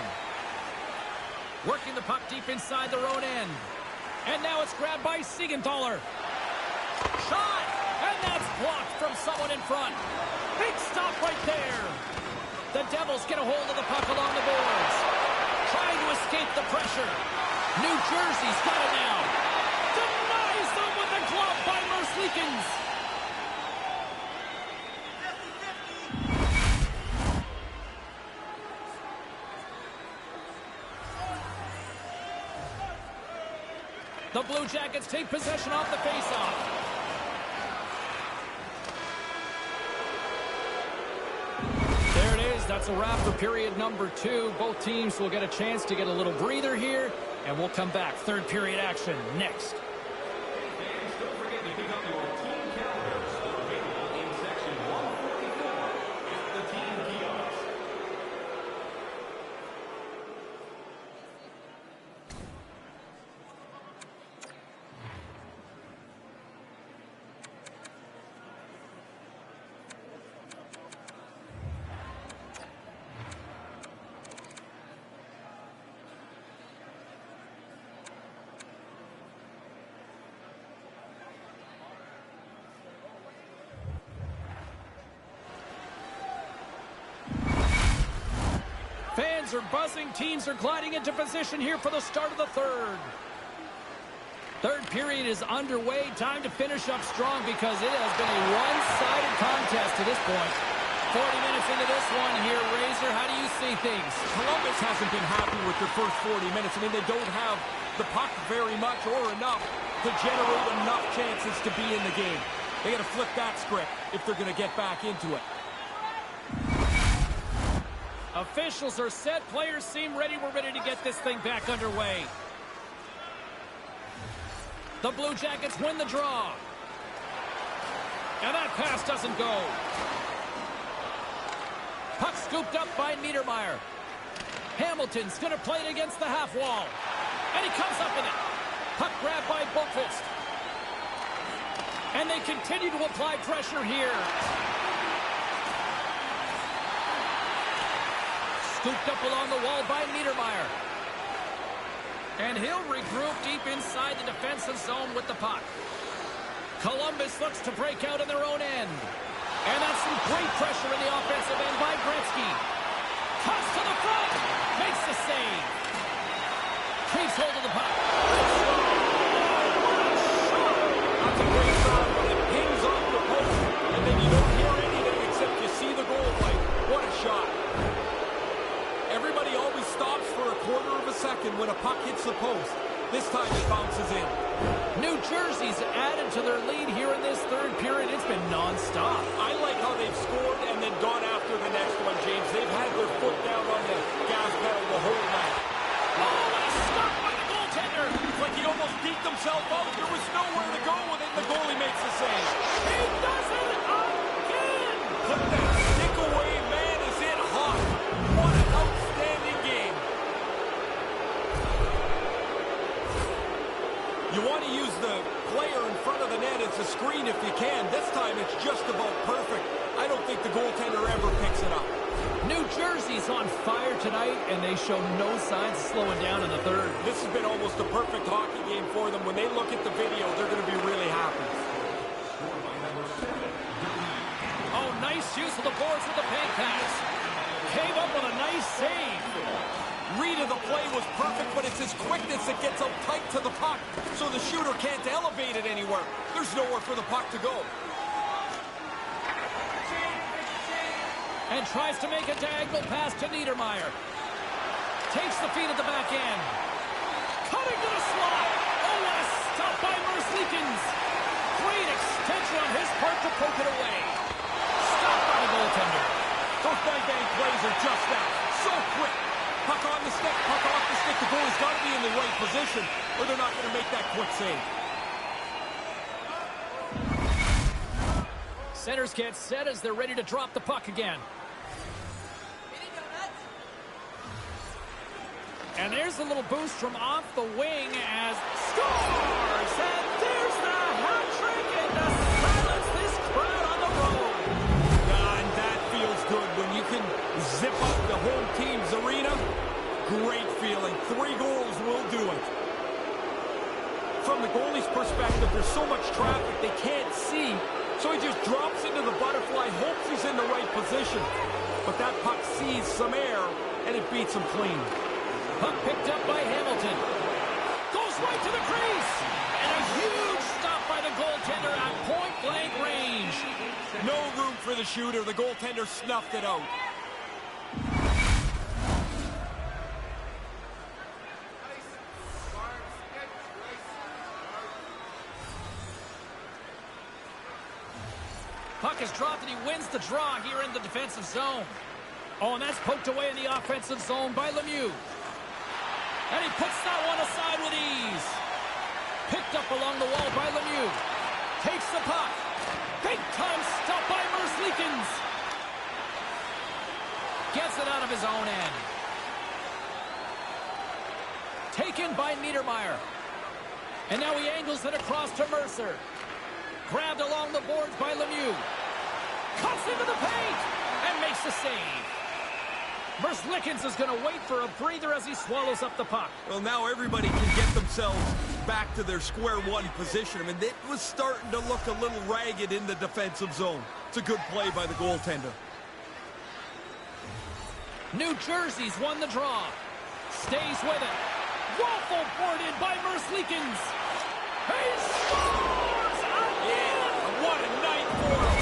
Working the puck deep inside their own end. And now it's grabbed by Siegenthaler. Shot! And that's blocked from someone in front. Big stop right there. The Devils get a hold of the puck along the boards. Trying to escape the pressure. New Jersey's got it now. Denies them with a glove by Verslickens. The Blue Jackets take possession off the faceoff. There it is. That's a wrap for period number 2. Both teams will get a chance to get a little breather here, and we'll come back. Third period action next. Fans, don't forget to pick up your team calendars. They're available in section 144 at the team kiosk. Fans are buzzing. Teams are gliding into position here for the start of the third. Third period is underway. Time to finish up strong because it has been a one-sided contest to this point. 40 minutes into this one here, Razor. How do you see things? Columbus hasn't been happy with their first 40 minutes. I mean, they don't have the puck very much or enough to generate enough chances to be in the game. They got to flip that script if they're going to get back into it. Officials are set. Players seem ready. We're ready to get this thing back underway. The Blue Jackets win the draw. And that pass doesn't go. Puck scooped up by Niedermayer. Hamilton's going to play it against the half wall. And he comes up with it. Puck grabbed by Boqvist. And they continue to apply pressure here. Scooped up along the wall by Niedermayer. And he'll regroup deep inside the defensive zone with the puck. Columbus looks to break out in their own end. And that's some great pressure in the offensive end by Gretzky. Cuts to the front. Makes the save. Keeps hold of the puck. That's a great shot, but it pings off the post. And then you don't hear anything except you see the goal light. What a shot. Everybody always stops for a quarter of a second when a puck hits the post. This time it bounces in. New Jersey's added to their lead here in this third period. It's been non-stop. I like how they've scored and then gone after the next one, James. They've had their foot down on the gas pedal the whole night. Oh, and a stop by the goaltender. It's like he almost beat himself up. There was nowhere to go with it, and the goalie makes the save. He does it again. Put that stick away, man, is it hot. What an outstanding game. You want to use the player in front of the net as a screen if you can. This time it's just about perfect. I don't think the goaltender ever picks it up. New Jersey's on fire tonight, and they show no signs of slowing down in the third. This has been almost a perfect hockey game for them. When they look at the video, they're going to be really happy. Oh, nice use of the boards with the paint pass. Came up with a nice save. Read of the play was perfect, but it's his quickness that gets out tight to the puck, so the shooter can't elevate it anywhere. There's nowhere for the puck to go. And tries to make a diagonal pass to Niedermayer. Takes the feed at the back end. Cutting to the slot. Oh, what a stop by Merzlikins. Great extension on his part to poke it away. Stop by the goaltender. Those bang-bang plays are just that. So quick. Puck on the stick, puck off the stick. The goalie's got to be in the right position, or they're not going to make that quick save. Centers get set as they're ready to drop the puck again. And there's a little boost from off the wing as scores! And there's the hat trick and to silence this crowd on the road. And that feels good when you can zip up the home team's arena. Great feeling. 3 goals will do it. From the goalie's perspective, there's so much traffic they can't see, so he just drops into the butterfly, hopes he's in the right position. But that puck sees some air, and it beats him clean. Puck picked up by Hamilton. Goes right to the crease. And a huge stop by the goaltender at point-blank range. No room for the shooter. The goaltender snuffed it out. Puck is dropped and he wins the draw here in the defensive zone. Oh, and that's poked away in the offensive zone by Lemieux. And he puts that one aside with ease. Picked up along the wall by Lemieux. Takes the puck. Big time stop by Merzlikins. Gets it out of his own end. Taken by Niedermayer. And now he angles it across to Mercer. Grabbed along the boards by Lemieux. Cuts into the paint and makes the save. Merzlikins is going to wait for a breather as he swallows up the puck. Well, now everybody can get themselves back to their square one position. I mean, it was starting to look a little ragged in the defensive zone. It's a good play by the goaltender. New Jersey's won the draw. Stays with it. Waffle boarded by Merzlikins. He scores again! Yeah, what a night for him.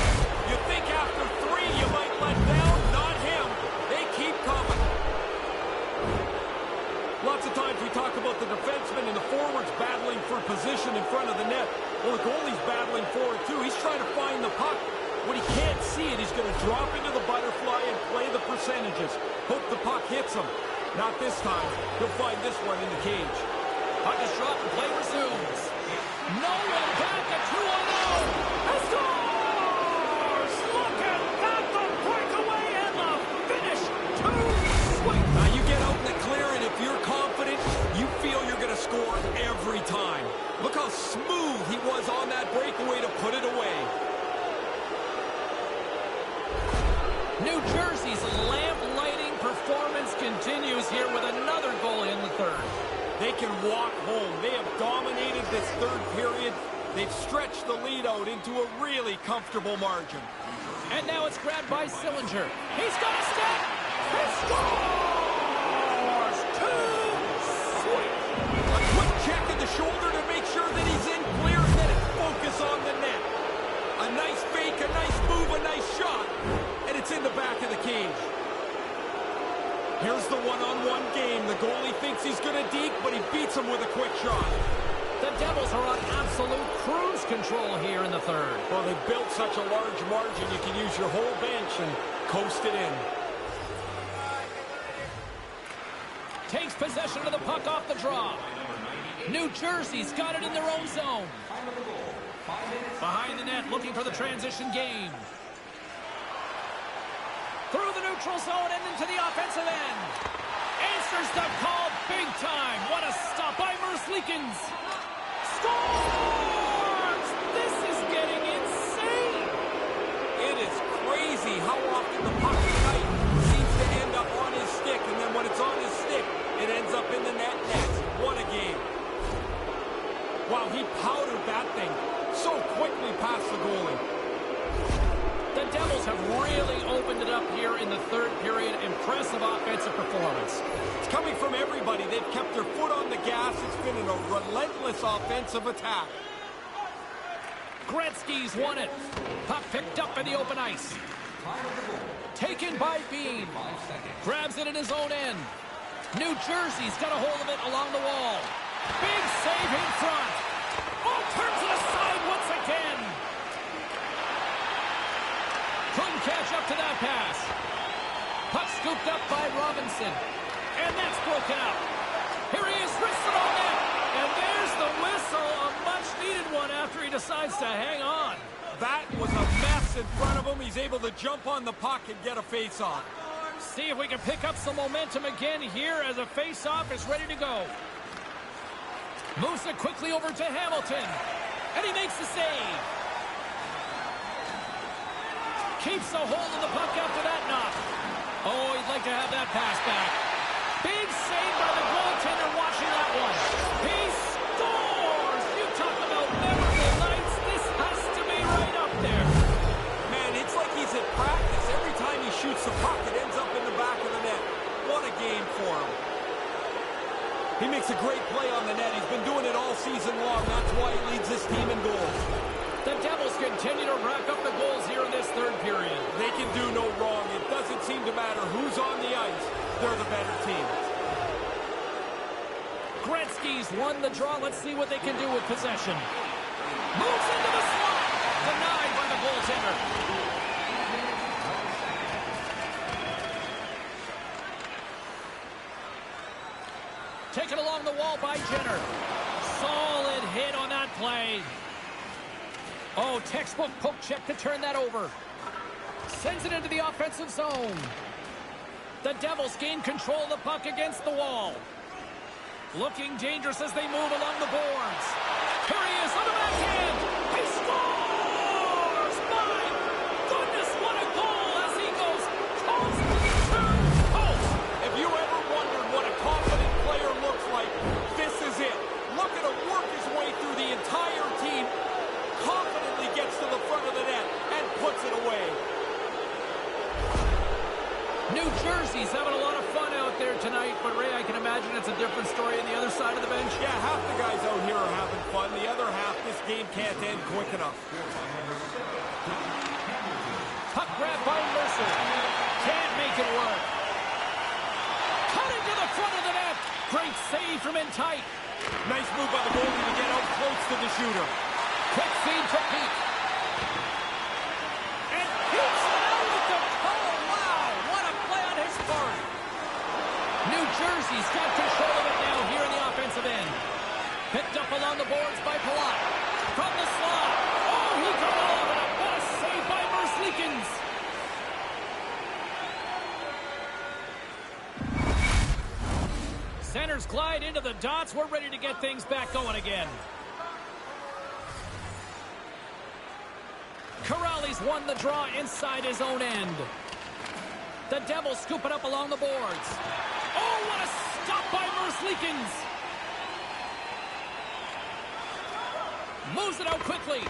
You think after 3 you might let down? Not him. They keep coming. Lots of times we talk about the defensemen and the forwards battling for position in front of the net. Well, the goalie's battling for it too. He's trying to find the puck. When he can't see it, he's going to drop into the butterfly and play the percentages. Hope the puck hits him. Not this time. He'll find this one in the cage. Puck is dropped and play resumes. No one back at 2-0. He scores! Look at that, the breakaway and the finish. Too sweet. Now you get out in the clear, and if you're confident, you feel you're going to score every time. Look how smooth he was on that breakaway to put it away. New Jersey's lamp-lighting performance continues here with another goal in the third. They can walk home. They have dominated this third period. They've stretched the lead out into a really comfortable margin. And now it's grabbed by Sillinger. He's got a step. He scores! Too sweet. A quick check in the shoulder to make sure that he's in clear, and then focus on the net. A nice fake, a nice move, a nice shot. And it's in the back of the cage. Here's the one-on-one game. The goalie thinks he's going to deke, but he beats him with a quick shot. The Devils are on absolute cruise control here in the third. Well, they built such a large margin, you can use your whole bench and coast it in. Takes possession of the puck off the draw. New Jersey's got it in their own zone. Behind the net, looking for the transition game. Through the neutral zone and into the offensive end. Answers the call big time. What a stop by Merzlikins. Scores! This is getting insane. It is crazy how often the puck tonight seems to end up on his stick, and then when it's on his stick, it ends up in the net nets. What a game. Wow, he powdered that thing so quickly past the goalie. The Devils have really opened it up here in the third period. Impressive offensive performance. It's coming from everybody. They've kept their foot on the gas. It's been a relentless offensive attack. Gretzky's won it. Puck picked up in the open ice. Taken by Bean. Grabs it in his own end. New Jersey's got a hold of it along the wall. Big save in front. Oh, turns it aside once again. Couldn't catch up to that pass. Puck scooped up by Robinson. And that's broken out. Here he is, wristed on net. And there's the whistle, a much-needed one after he decides to hang on. That was a mess in front of him. He's able to jump on the puck and get a face-off. See if we can pick up some momentum again here as a face-off is ready to go. Moves it quickly over to Hamilton. And he makes the save. Keeps a hold of the puck after that knock. Oh, he'd like to have that pass back. Big save by the goaltender watching that one. He scores! You talk about memorable nights. This has to be right up there. Man, it's like he's at practice. Every time he shoots the puck, it ends up in the back of the net. What a game for him. He makes a great play on the net. He's been doing it all season long. That's why he leads this team in goals. The Devils continue to rack up the goals here in this third period. They can do no wrong. It doesn't seem to matter who's on the ice. They're the better team. Gretzky's won the draw. Let's see what they can do with possession. Moves into the slot. Denied by the goaltender. Taken along the wall by Jenner. Solid hit on that play. Oh, textbook poke check to turn that over. Sends it into the offensive zone. The Devils gain control of the puck against the wall. Looking dangerous as they move along the boards. Here he is on the backhand. He scores! My goodness, what a goal as he goes coast to coast. If you ever wondered what a confident player looks like, this is it. Look at him work his way through the entire team. Confidently gets to the front of the net and puts it away. New Jersey's having a lot game can't end quick enough. Puck grab by Mercer. Can't make it work. Cut into the front of the net. Great save from in tight. Nice move by the goalie to get out close to the shooter. Quick feed to Pete. And Pete's out with the goal. Wow, what a play on his part. New Jersey's got control of it now here in the offensive end. Picked up along the boards by Palat. From the slot. Oh, he got all of it. What a save by Merzlikins. Centers glide into the dots. We're ready to get things back going again. Corrales won the draw inside his own end. The Devils scoop it up along the boards. Oh, what a stop by Merzlikins. Moves it out quickly.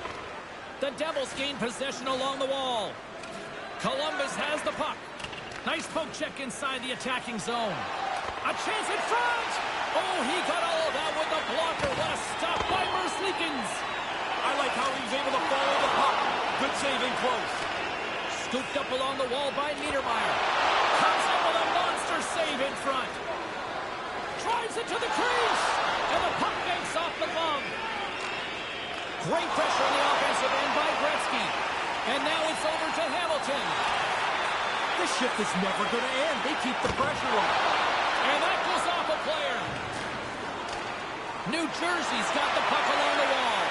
The Devils gain possession along the wall. Columbus has the puck. Nice poke check inside the attacking zone. A chance in front! Oh, he got all of that with the blocker. What a stop by Merzlikins. I like how he was able to follow the puck. Good save in close. Scooped up along the wall by Niedermeyer. Comes up with a monster save in front. Drives it to the crease. And the puck banks off the glove. Great pressure on the offensive end by Gretzky. And now it's over to Hamilton. This shift is never going to end. They keep the pressure on. And that goes off a player. New Jersey's got the puck along the wall.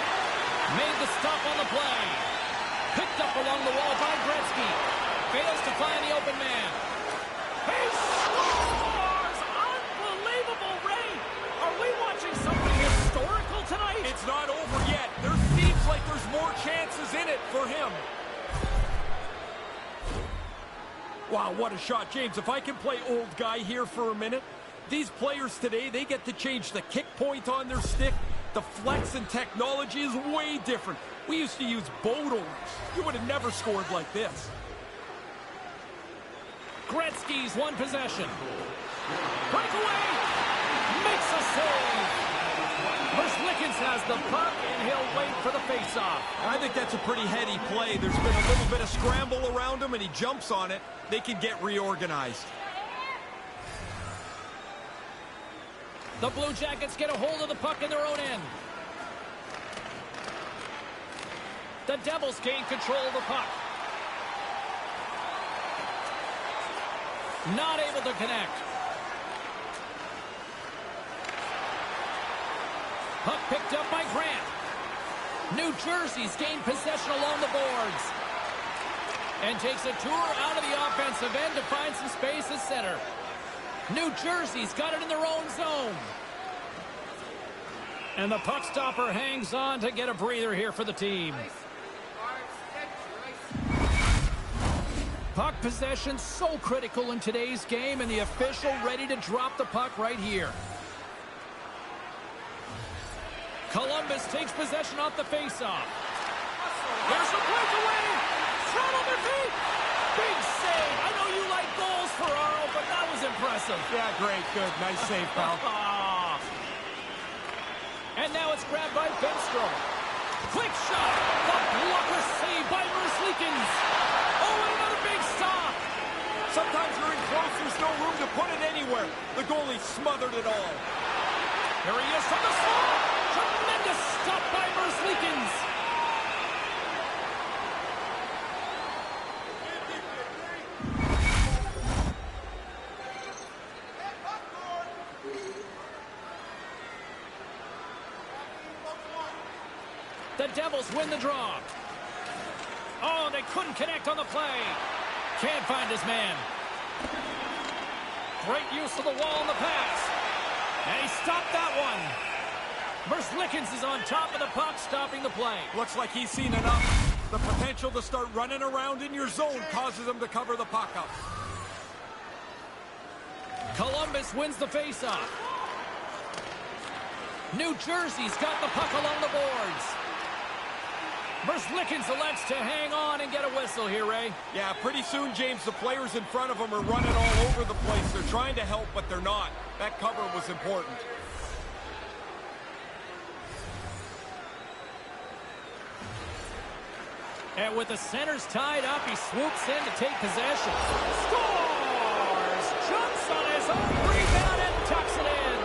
Made the stop on the play. Picked up along the wall by Gretzky. Fails to find the open man. He scores! Unbelievable, Ray! Are we watching something historical tonight? It's not over yet. There seems like there's more chances in it for him. Wow, what a shot, James. If I can play old guy here for a minute, these players today, they get to change the kick point on their stick. The flex and technology is way different. We used to use Bodor. You would have never scored like this. Gretzky's won possession. Breakaway! Makes a save! Merzlikins has the puck, and he'll wait for the faceoff. I think that's a pretty heady play. There's been a little bit of scramble around him, and he jumps on it. They can get reorganized. The Blue Jackets get a hold of the puck in their own end. The Devils gain control of the puck. Not able to connect. Puck picked up by Grant. New Jersey's gained possession along the boards. And takes a tour out of the offensive end to find some space at center. New Jersey's got it in their own zone. And the puck stopper hangs on to get a breather here for the team. Puck possession so critical in today's game, and the official ready to drop the puck right here. Columbus takes possession off the faceoff. There's a breakaway. Front on their feet. Big save. I know you like goals, Ferraro, but that was impressive. Yeah, great. Good. Nice save, pal. And now it's grabbed by Benstrom. Quick shot. The blocker save by Merzlikins. Oh, and another big stop. Sometimes you're in close. There's no room to put it anywhere. The goalie smothered it all. Here he is from the slot. Tremendous stop by Merzlikins. The Devils win the draw. Oh, they couldn't connect on the play. Can't find his man. Great use of the wall in the pass. And he stopped that one. Merzlikins is on top of the puck, stopping the play. Looks like he's seen enough. The potential to start running around in your zone causes him to cover the puck up. Columbus wins the faceoff. New Jersey's got the puck along the boards. Merzlikins elects to hang on and get a whistle here, Ray. Yeah, pretty soon, James, the players in front of him are running all over the place. They're trying to help, but they're not. That cover was important. And with the centers tied up, he swoops in to take possession. Scores! Jumps on his own rebound and tucks it in.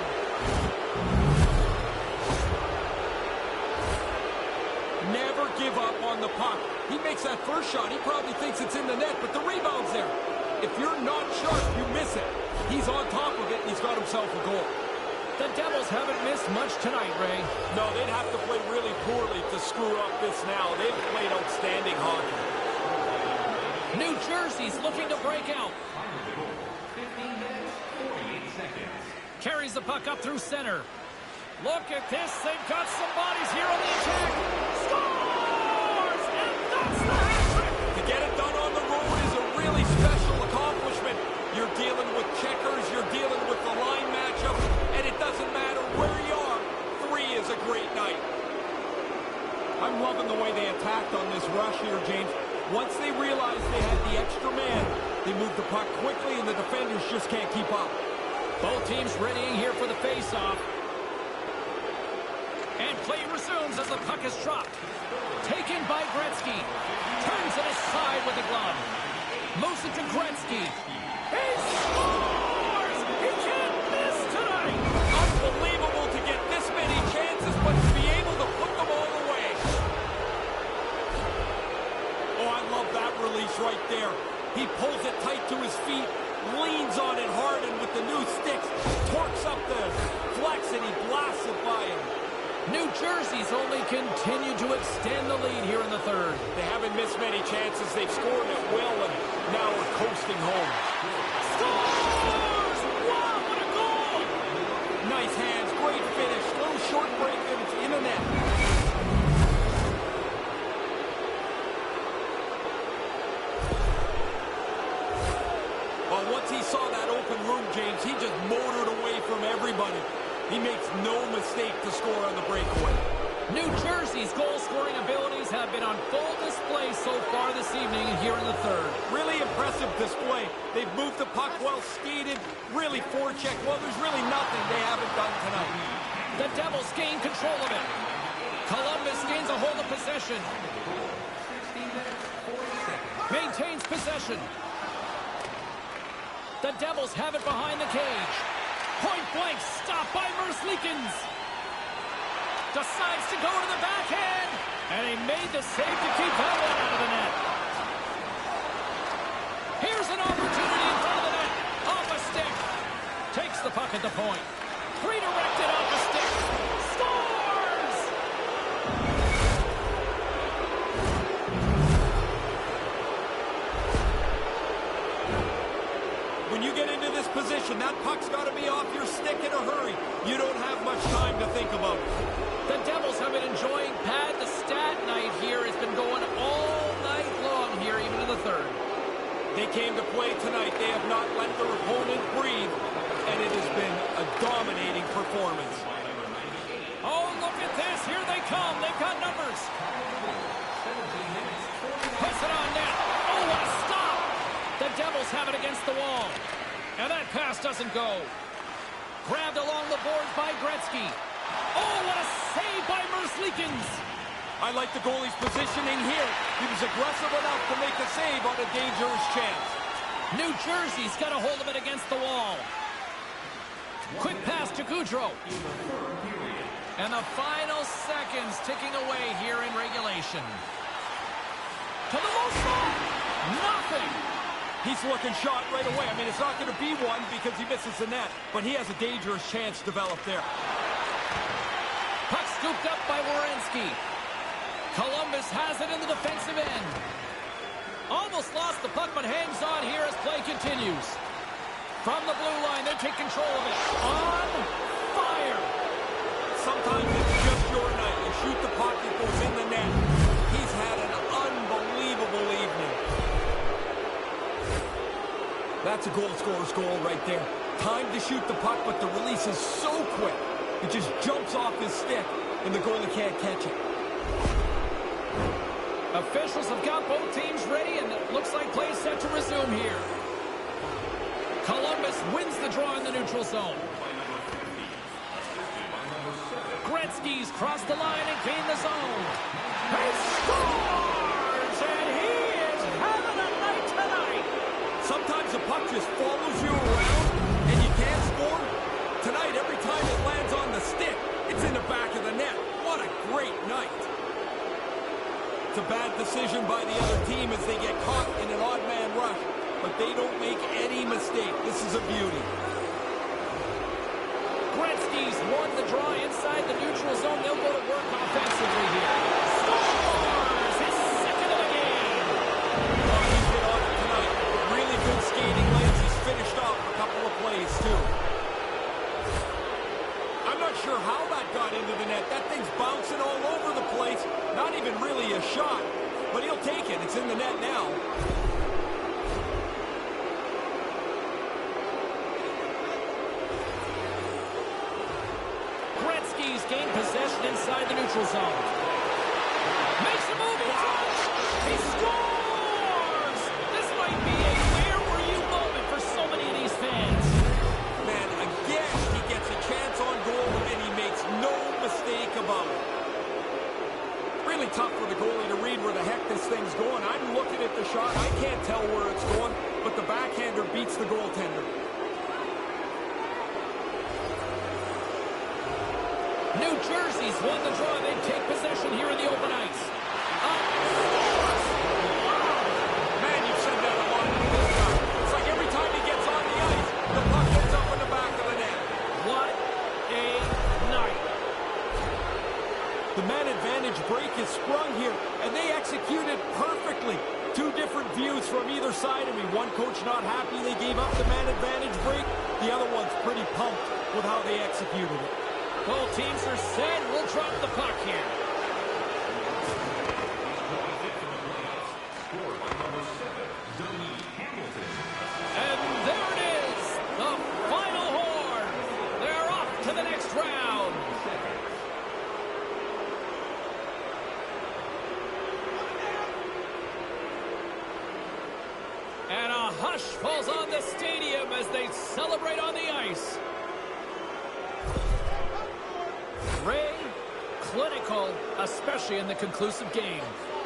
Never give up on the puck. He makes that first shot. He probably thinks it's in the net, but the rebound's there. If you're not sharp, you miss it. He's on top of it, and he's got himself a goal. The Devils haven't missed much tonight, Ray. No, they'd have to play really poorly to screw up this now. They've played outstanding hockey. New Jersey's looking to break out. 15 minutes, 48 seconds. Carries the puck up through center. Look at this. They've got some bodies here on the attack. Scores! And that's the hat trick! To get it done on the road is a really special accomplishment. You're dealing with checkers, you're dealing with the line matchup, and it doesn't matter where you are. 3 is a great night. I'm loving the way they attacked on this rush here, James. Once they realized they had the extra man, they moved the puck quickly, and the defenders just can't keep up. Both teams readying here for the face-off. And play resumes as the puck is dropped. Taken by Gretzky. Turns it aside with the glove. Moves it to Gretzky. He scores! He can't miss tonight! Unbelievable to get this many chances, but to be able to put them all away. Oh, I love that release right there. He pulls it tight to his feet, leans on it hard, and with the new sticks, torques up the flex, and he blasts it by him. New Jersey's only continued to extend the lead here in the third. They haven't missed many chances. They've scored at will, and now we're coasting home. Scores! Wow, what a goal! Nice hands, great finish, little short break, and it's in the net. Well, once he saw that open room, James, he just motored away from everybody. He makes no mistake to score on the breakaway. New Jersey's goal-scoring abilities have been on full display so far this evening here in the third. Really impressive display. They've moved the puck well, skated, really forechecked. Well, there's really nothing they haven't done tonight. The Devils gain control of it. Columbus gains a hold of possession. 16 minutes, 40 seconds. Maintains possession. The Devils have it behind the cage. Point blank, stopped by Merzlikins. Decides to go to the backhand. And he made the save to keep that one out of the net. Here's an opportunity in front of the net. Off a stick. Takes the puck at the point. Redirected off the stick. Scores! When you get into this position, that puck's got to be off your stick in a hurry. You don't have much time to think about it. The Devils have been enjoying pad the stat night here. It's been going all night long here, even in the third. They came to play tonight. They have not let their opponent breathe, and it has been a dominating performance. Oh, look at this. Here they come. They've got numbers. Puts it on net. Oh, what a stop. The Devils have it against the wall. And that pass doesn't go. Grabbed along the boards by Gretzky. Oh, what a save by Merzlikins. I like the goalie's positioning here. He was aggressive enough to make a save on a dangerous chance. New Jersey's got a hold of it against the wall. Quick pass to Goudreau. And the final seconds ticking away here in regulation. To the low slot. Nothing. He's looking shot right away. I mean, it's not going to be one because he misses the net, but he has a dangerous chance developed there. Puck scooped up by Werenski. Columbus has it in the defensive end. Almost lost the puck, but hangs on here as play continues. From the blue line, they take control of it. On fire. Sometimes it's just your night. You shoot the puck, it goes in the net. He's had an unbelievable evening. That's a goal scorer's goal right there. Time to shoot the puck, but the release is so quick. It just jumps off his stick, and the goalie can't catch it. Officials have got both teams ready, and it looks like play is set to resume here. Columbus wins the draw in the neutral zone. Gretzky's crossed the line and gained the zone. He scores! Sometimes the puck just follows you around and you can't score. Tonight, every time it lands on the stick, it's in the back of the net. What a great night. It's a bad decision by the other team as they get caught in an odd man rush, but they don't make any mistake. This is a beauty. Gretzky's won the draw inside the neutral zone. They'll go to work offensively here. Scores! His second of the game. Oh, he's been on it tonight. Really good skating lanes. He's finished off a couple of plays, too. I'm not sure how that got into the net. That thing's bouncing all over the place. Not even really a shot, but he'll take it. It's in the net now. Gretzky's gained possession inside the neutral zone. Makes a move in front. He scores! This might be a where were you moment for so many of these fans. Man, again, he gets a chance on goal, and he makes no mistake about it. Really tough for the goalie to read where the heck this thing's going. I'm looking at the shot. I can't tell where it's going, but the backhander beats the goaltender. New Jersey's won the draw. They take possession here in the open ice. Man, you've said that a lot with this guy. It's like every time he gets on the ice, the puck ends up in the back of the net. What a night. The man advantage break is sprung here, and they executed perfectly. Two different views from either side of me. One coach not happy they gave up the man advantage break. The other one's pretty pumped with how they executed it. Both teams are set. We'll drop the puck here. And there it is. The final horn. They're off to the next round. And a hush falls on the stadium as they celebrate on the ice. Ray, clinical, especially in the conclusive game.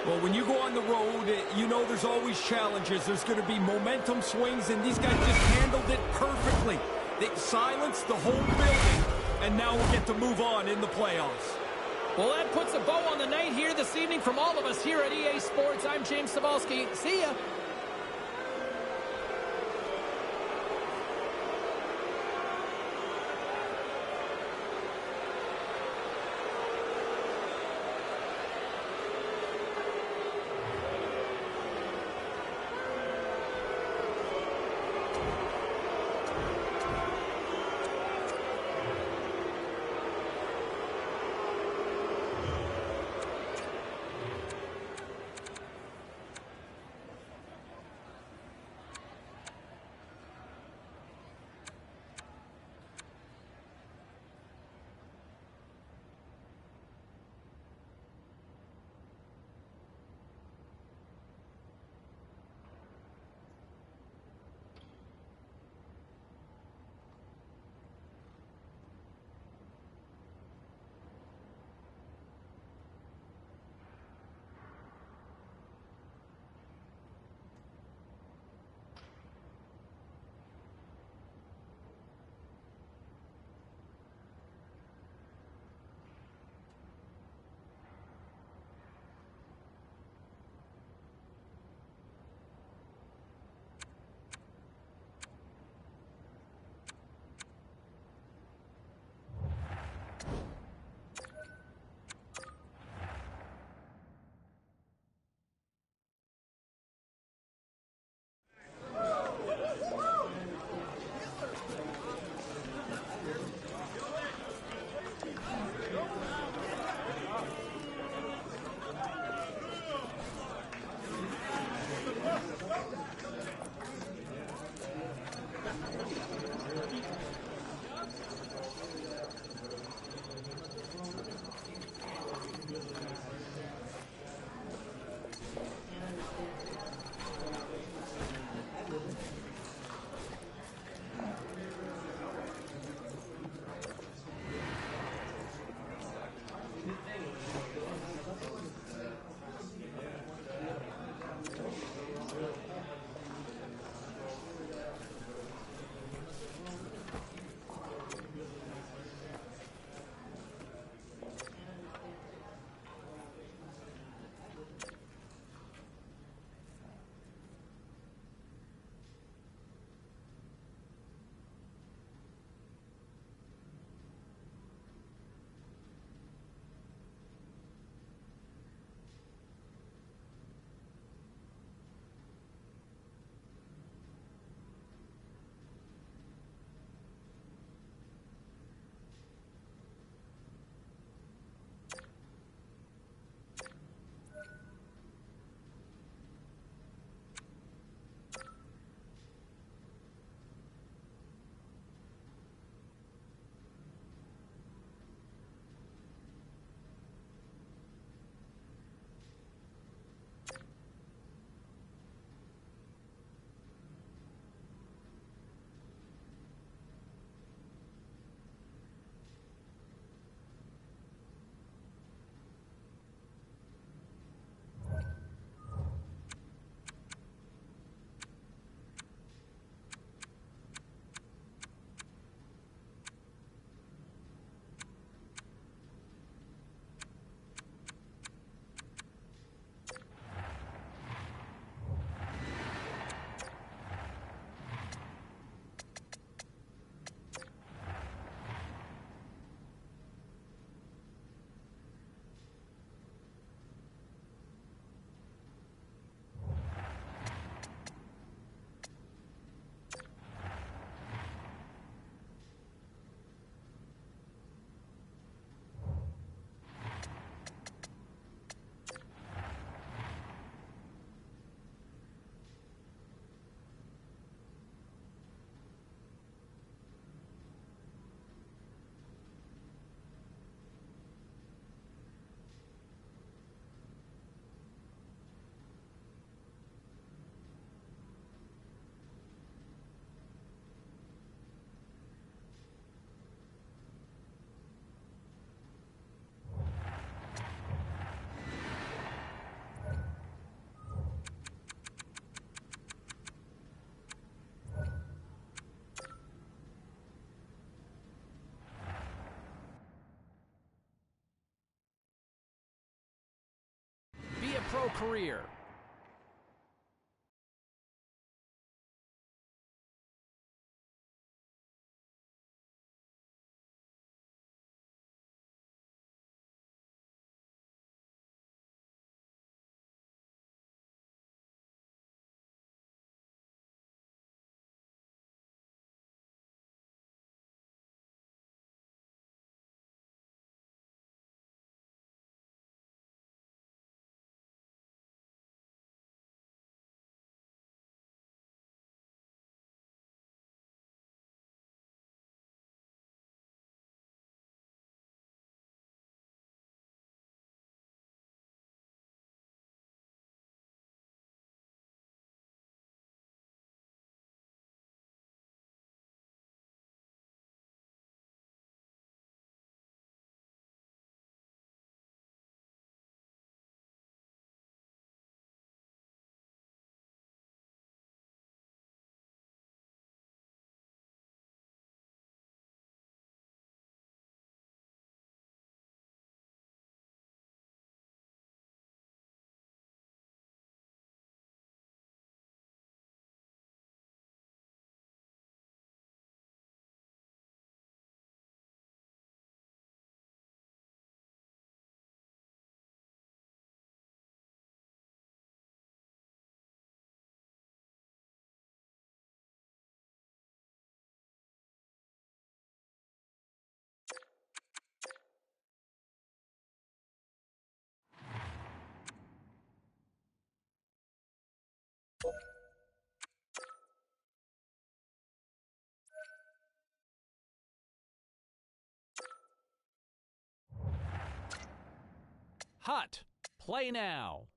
Well, when you go on the road, you know there's always challenges. There's going to be momentum swings, and these guys just handled it perfectly. They silenced the whole building, and now we'll get to move on in the playoffs. Well, that puts a bow on the night here this evening from all of us here at EA Sports. I'm James Cebulski. See ya. pro career. Hot. Play now.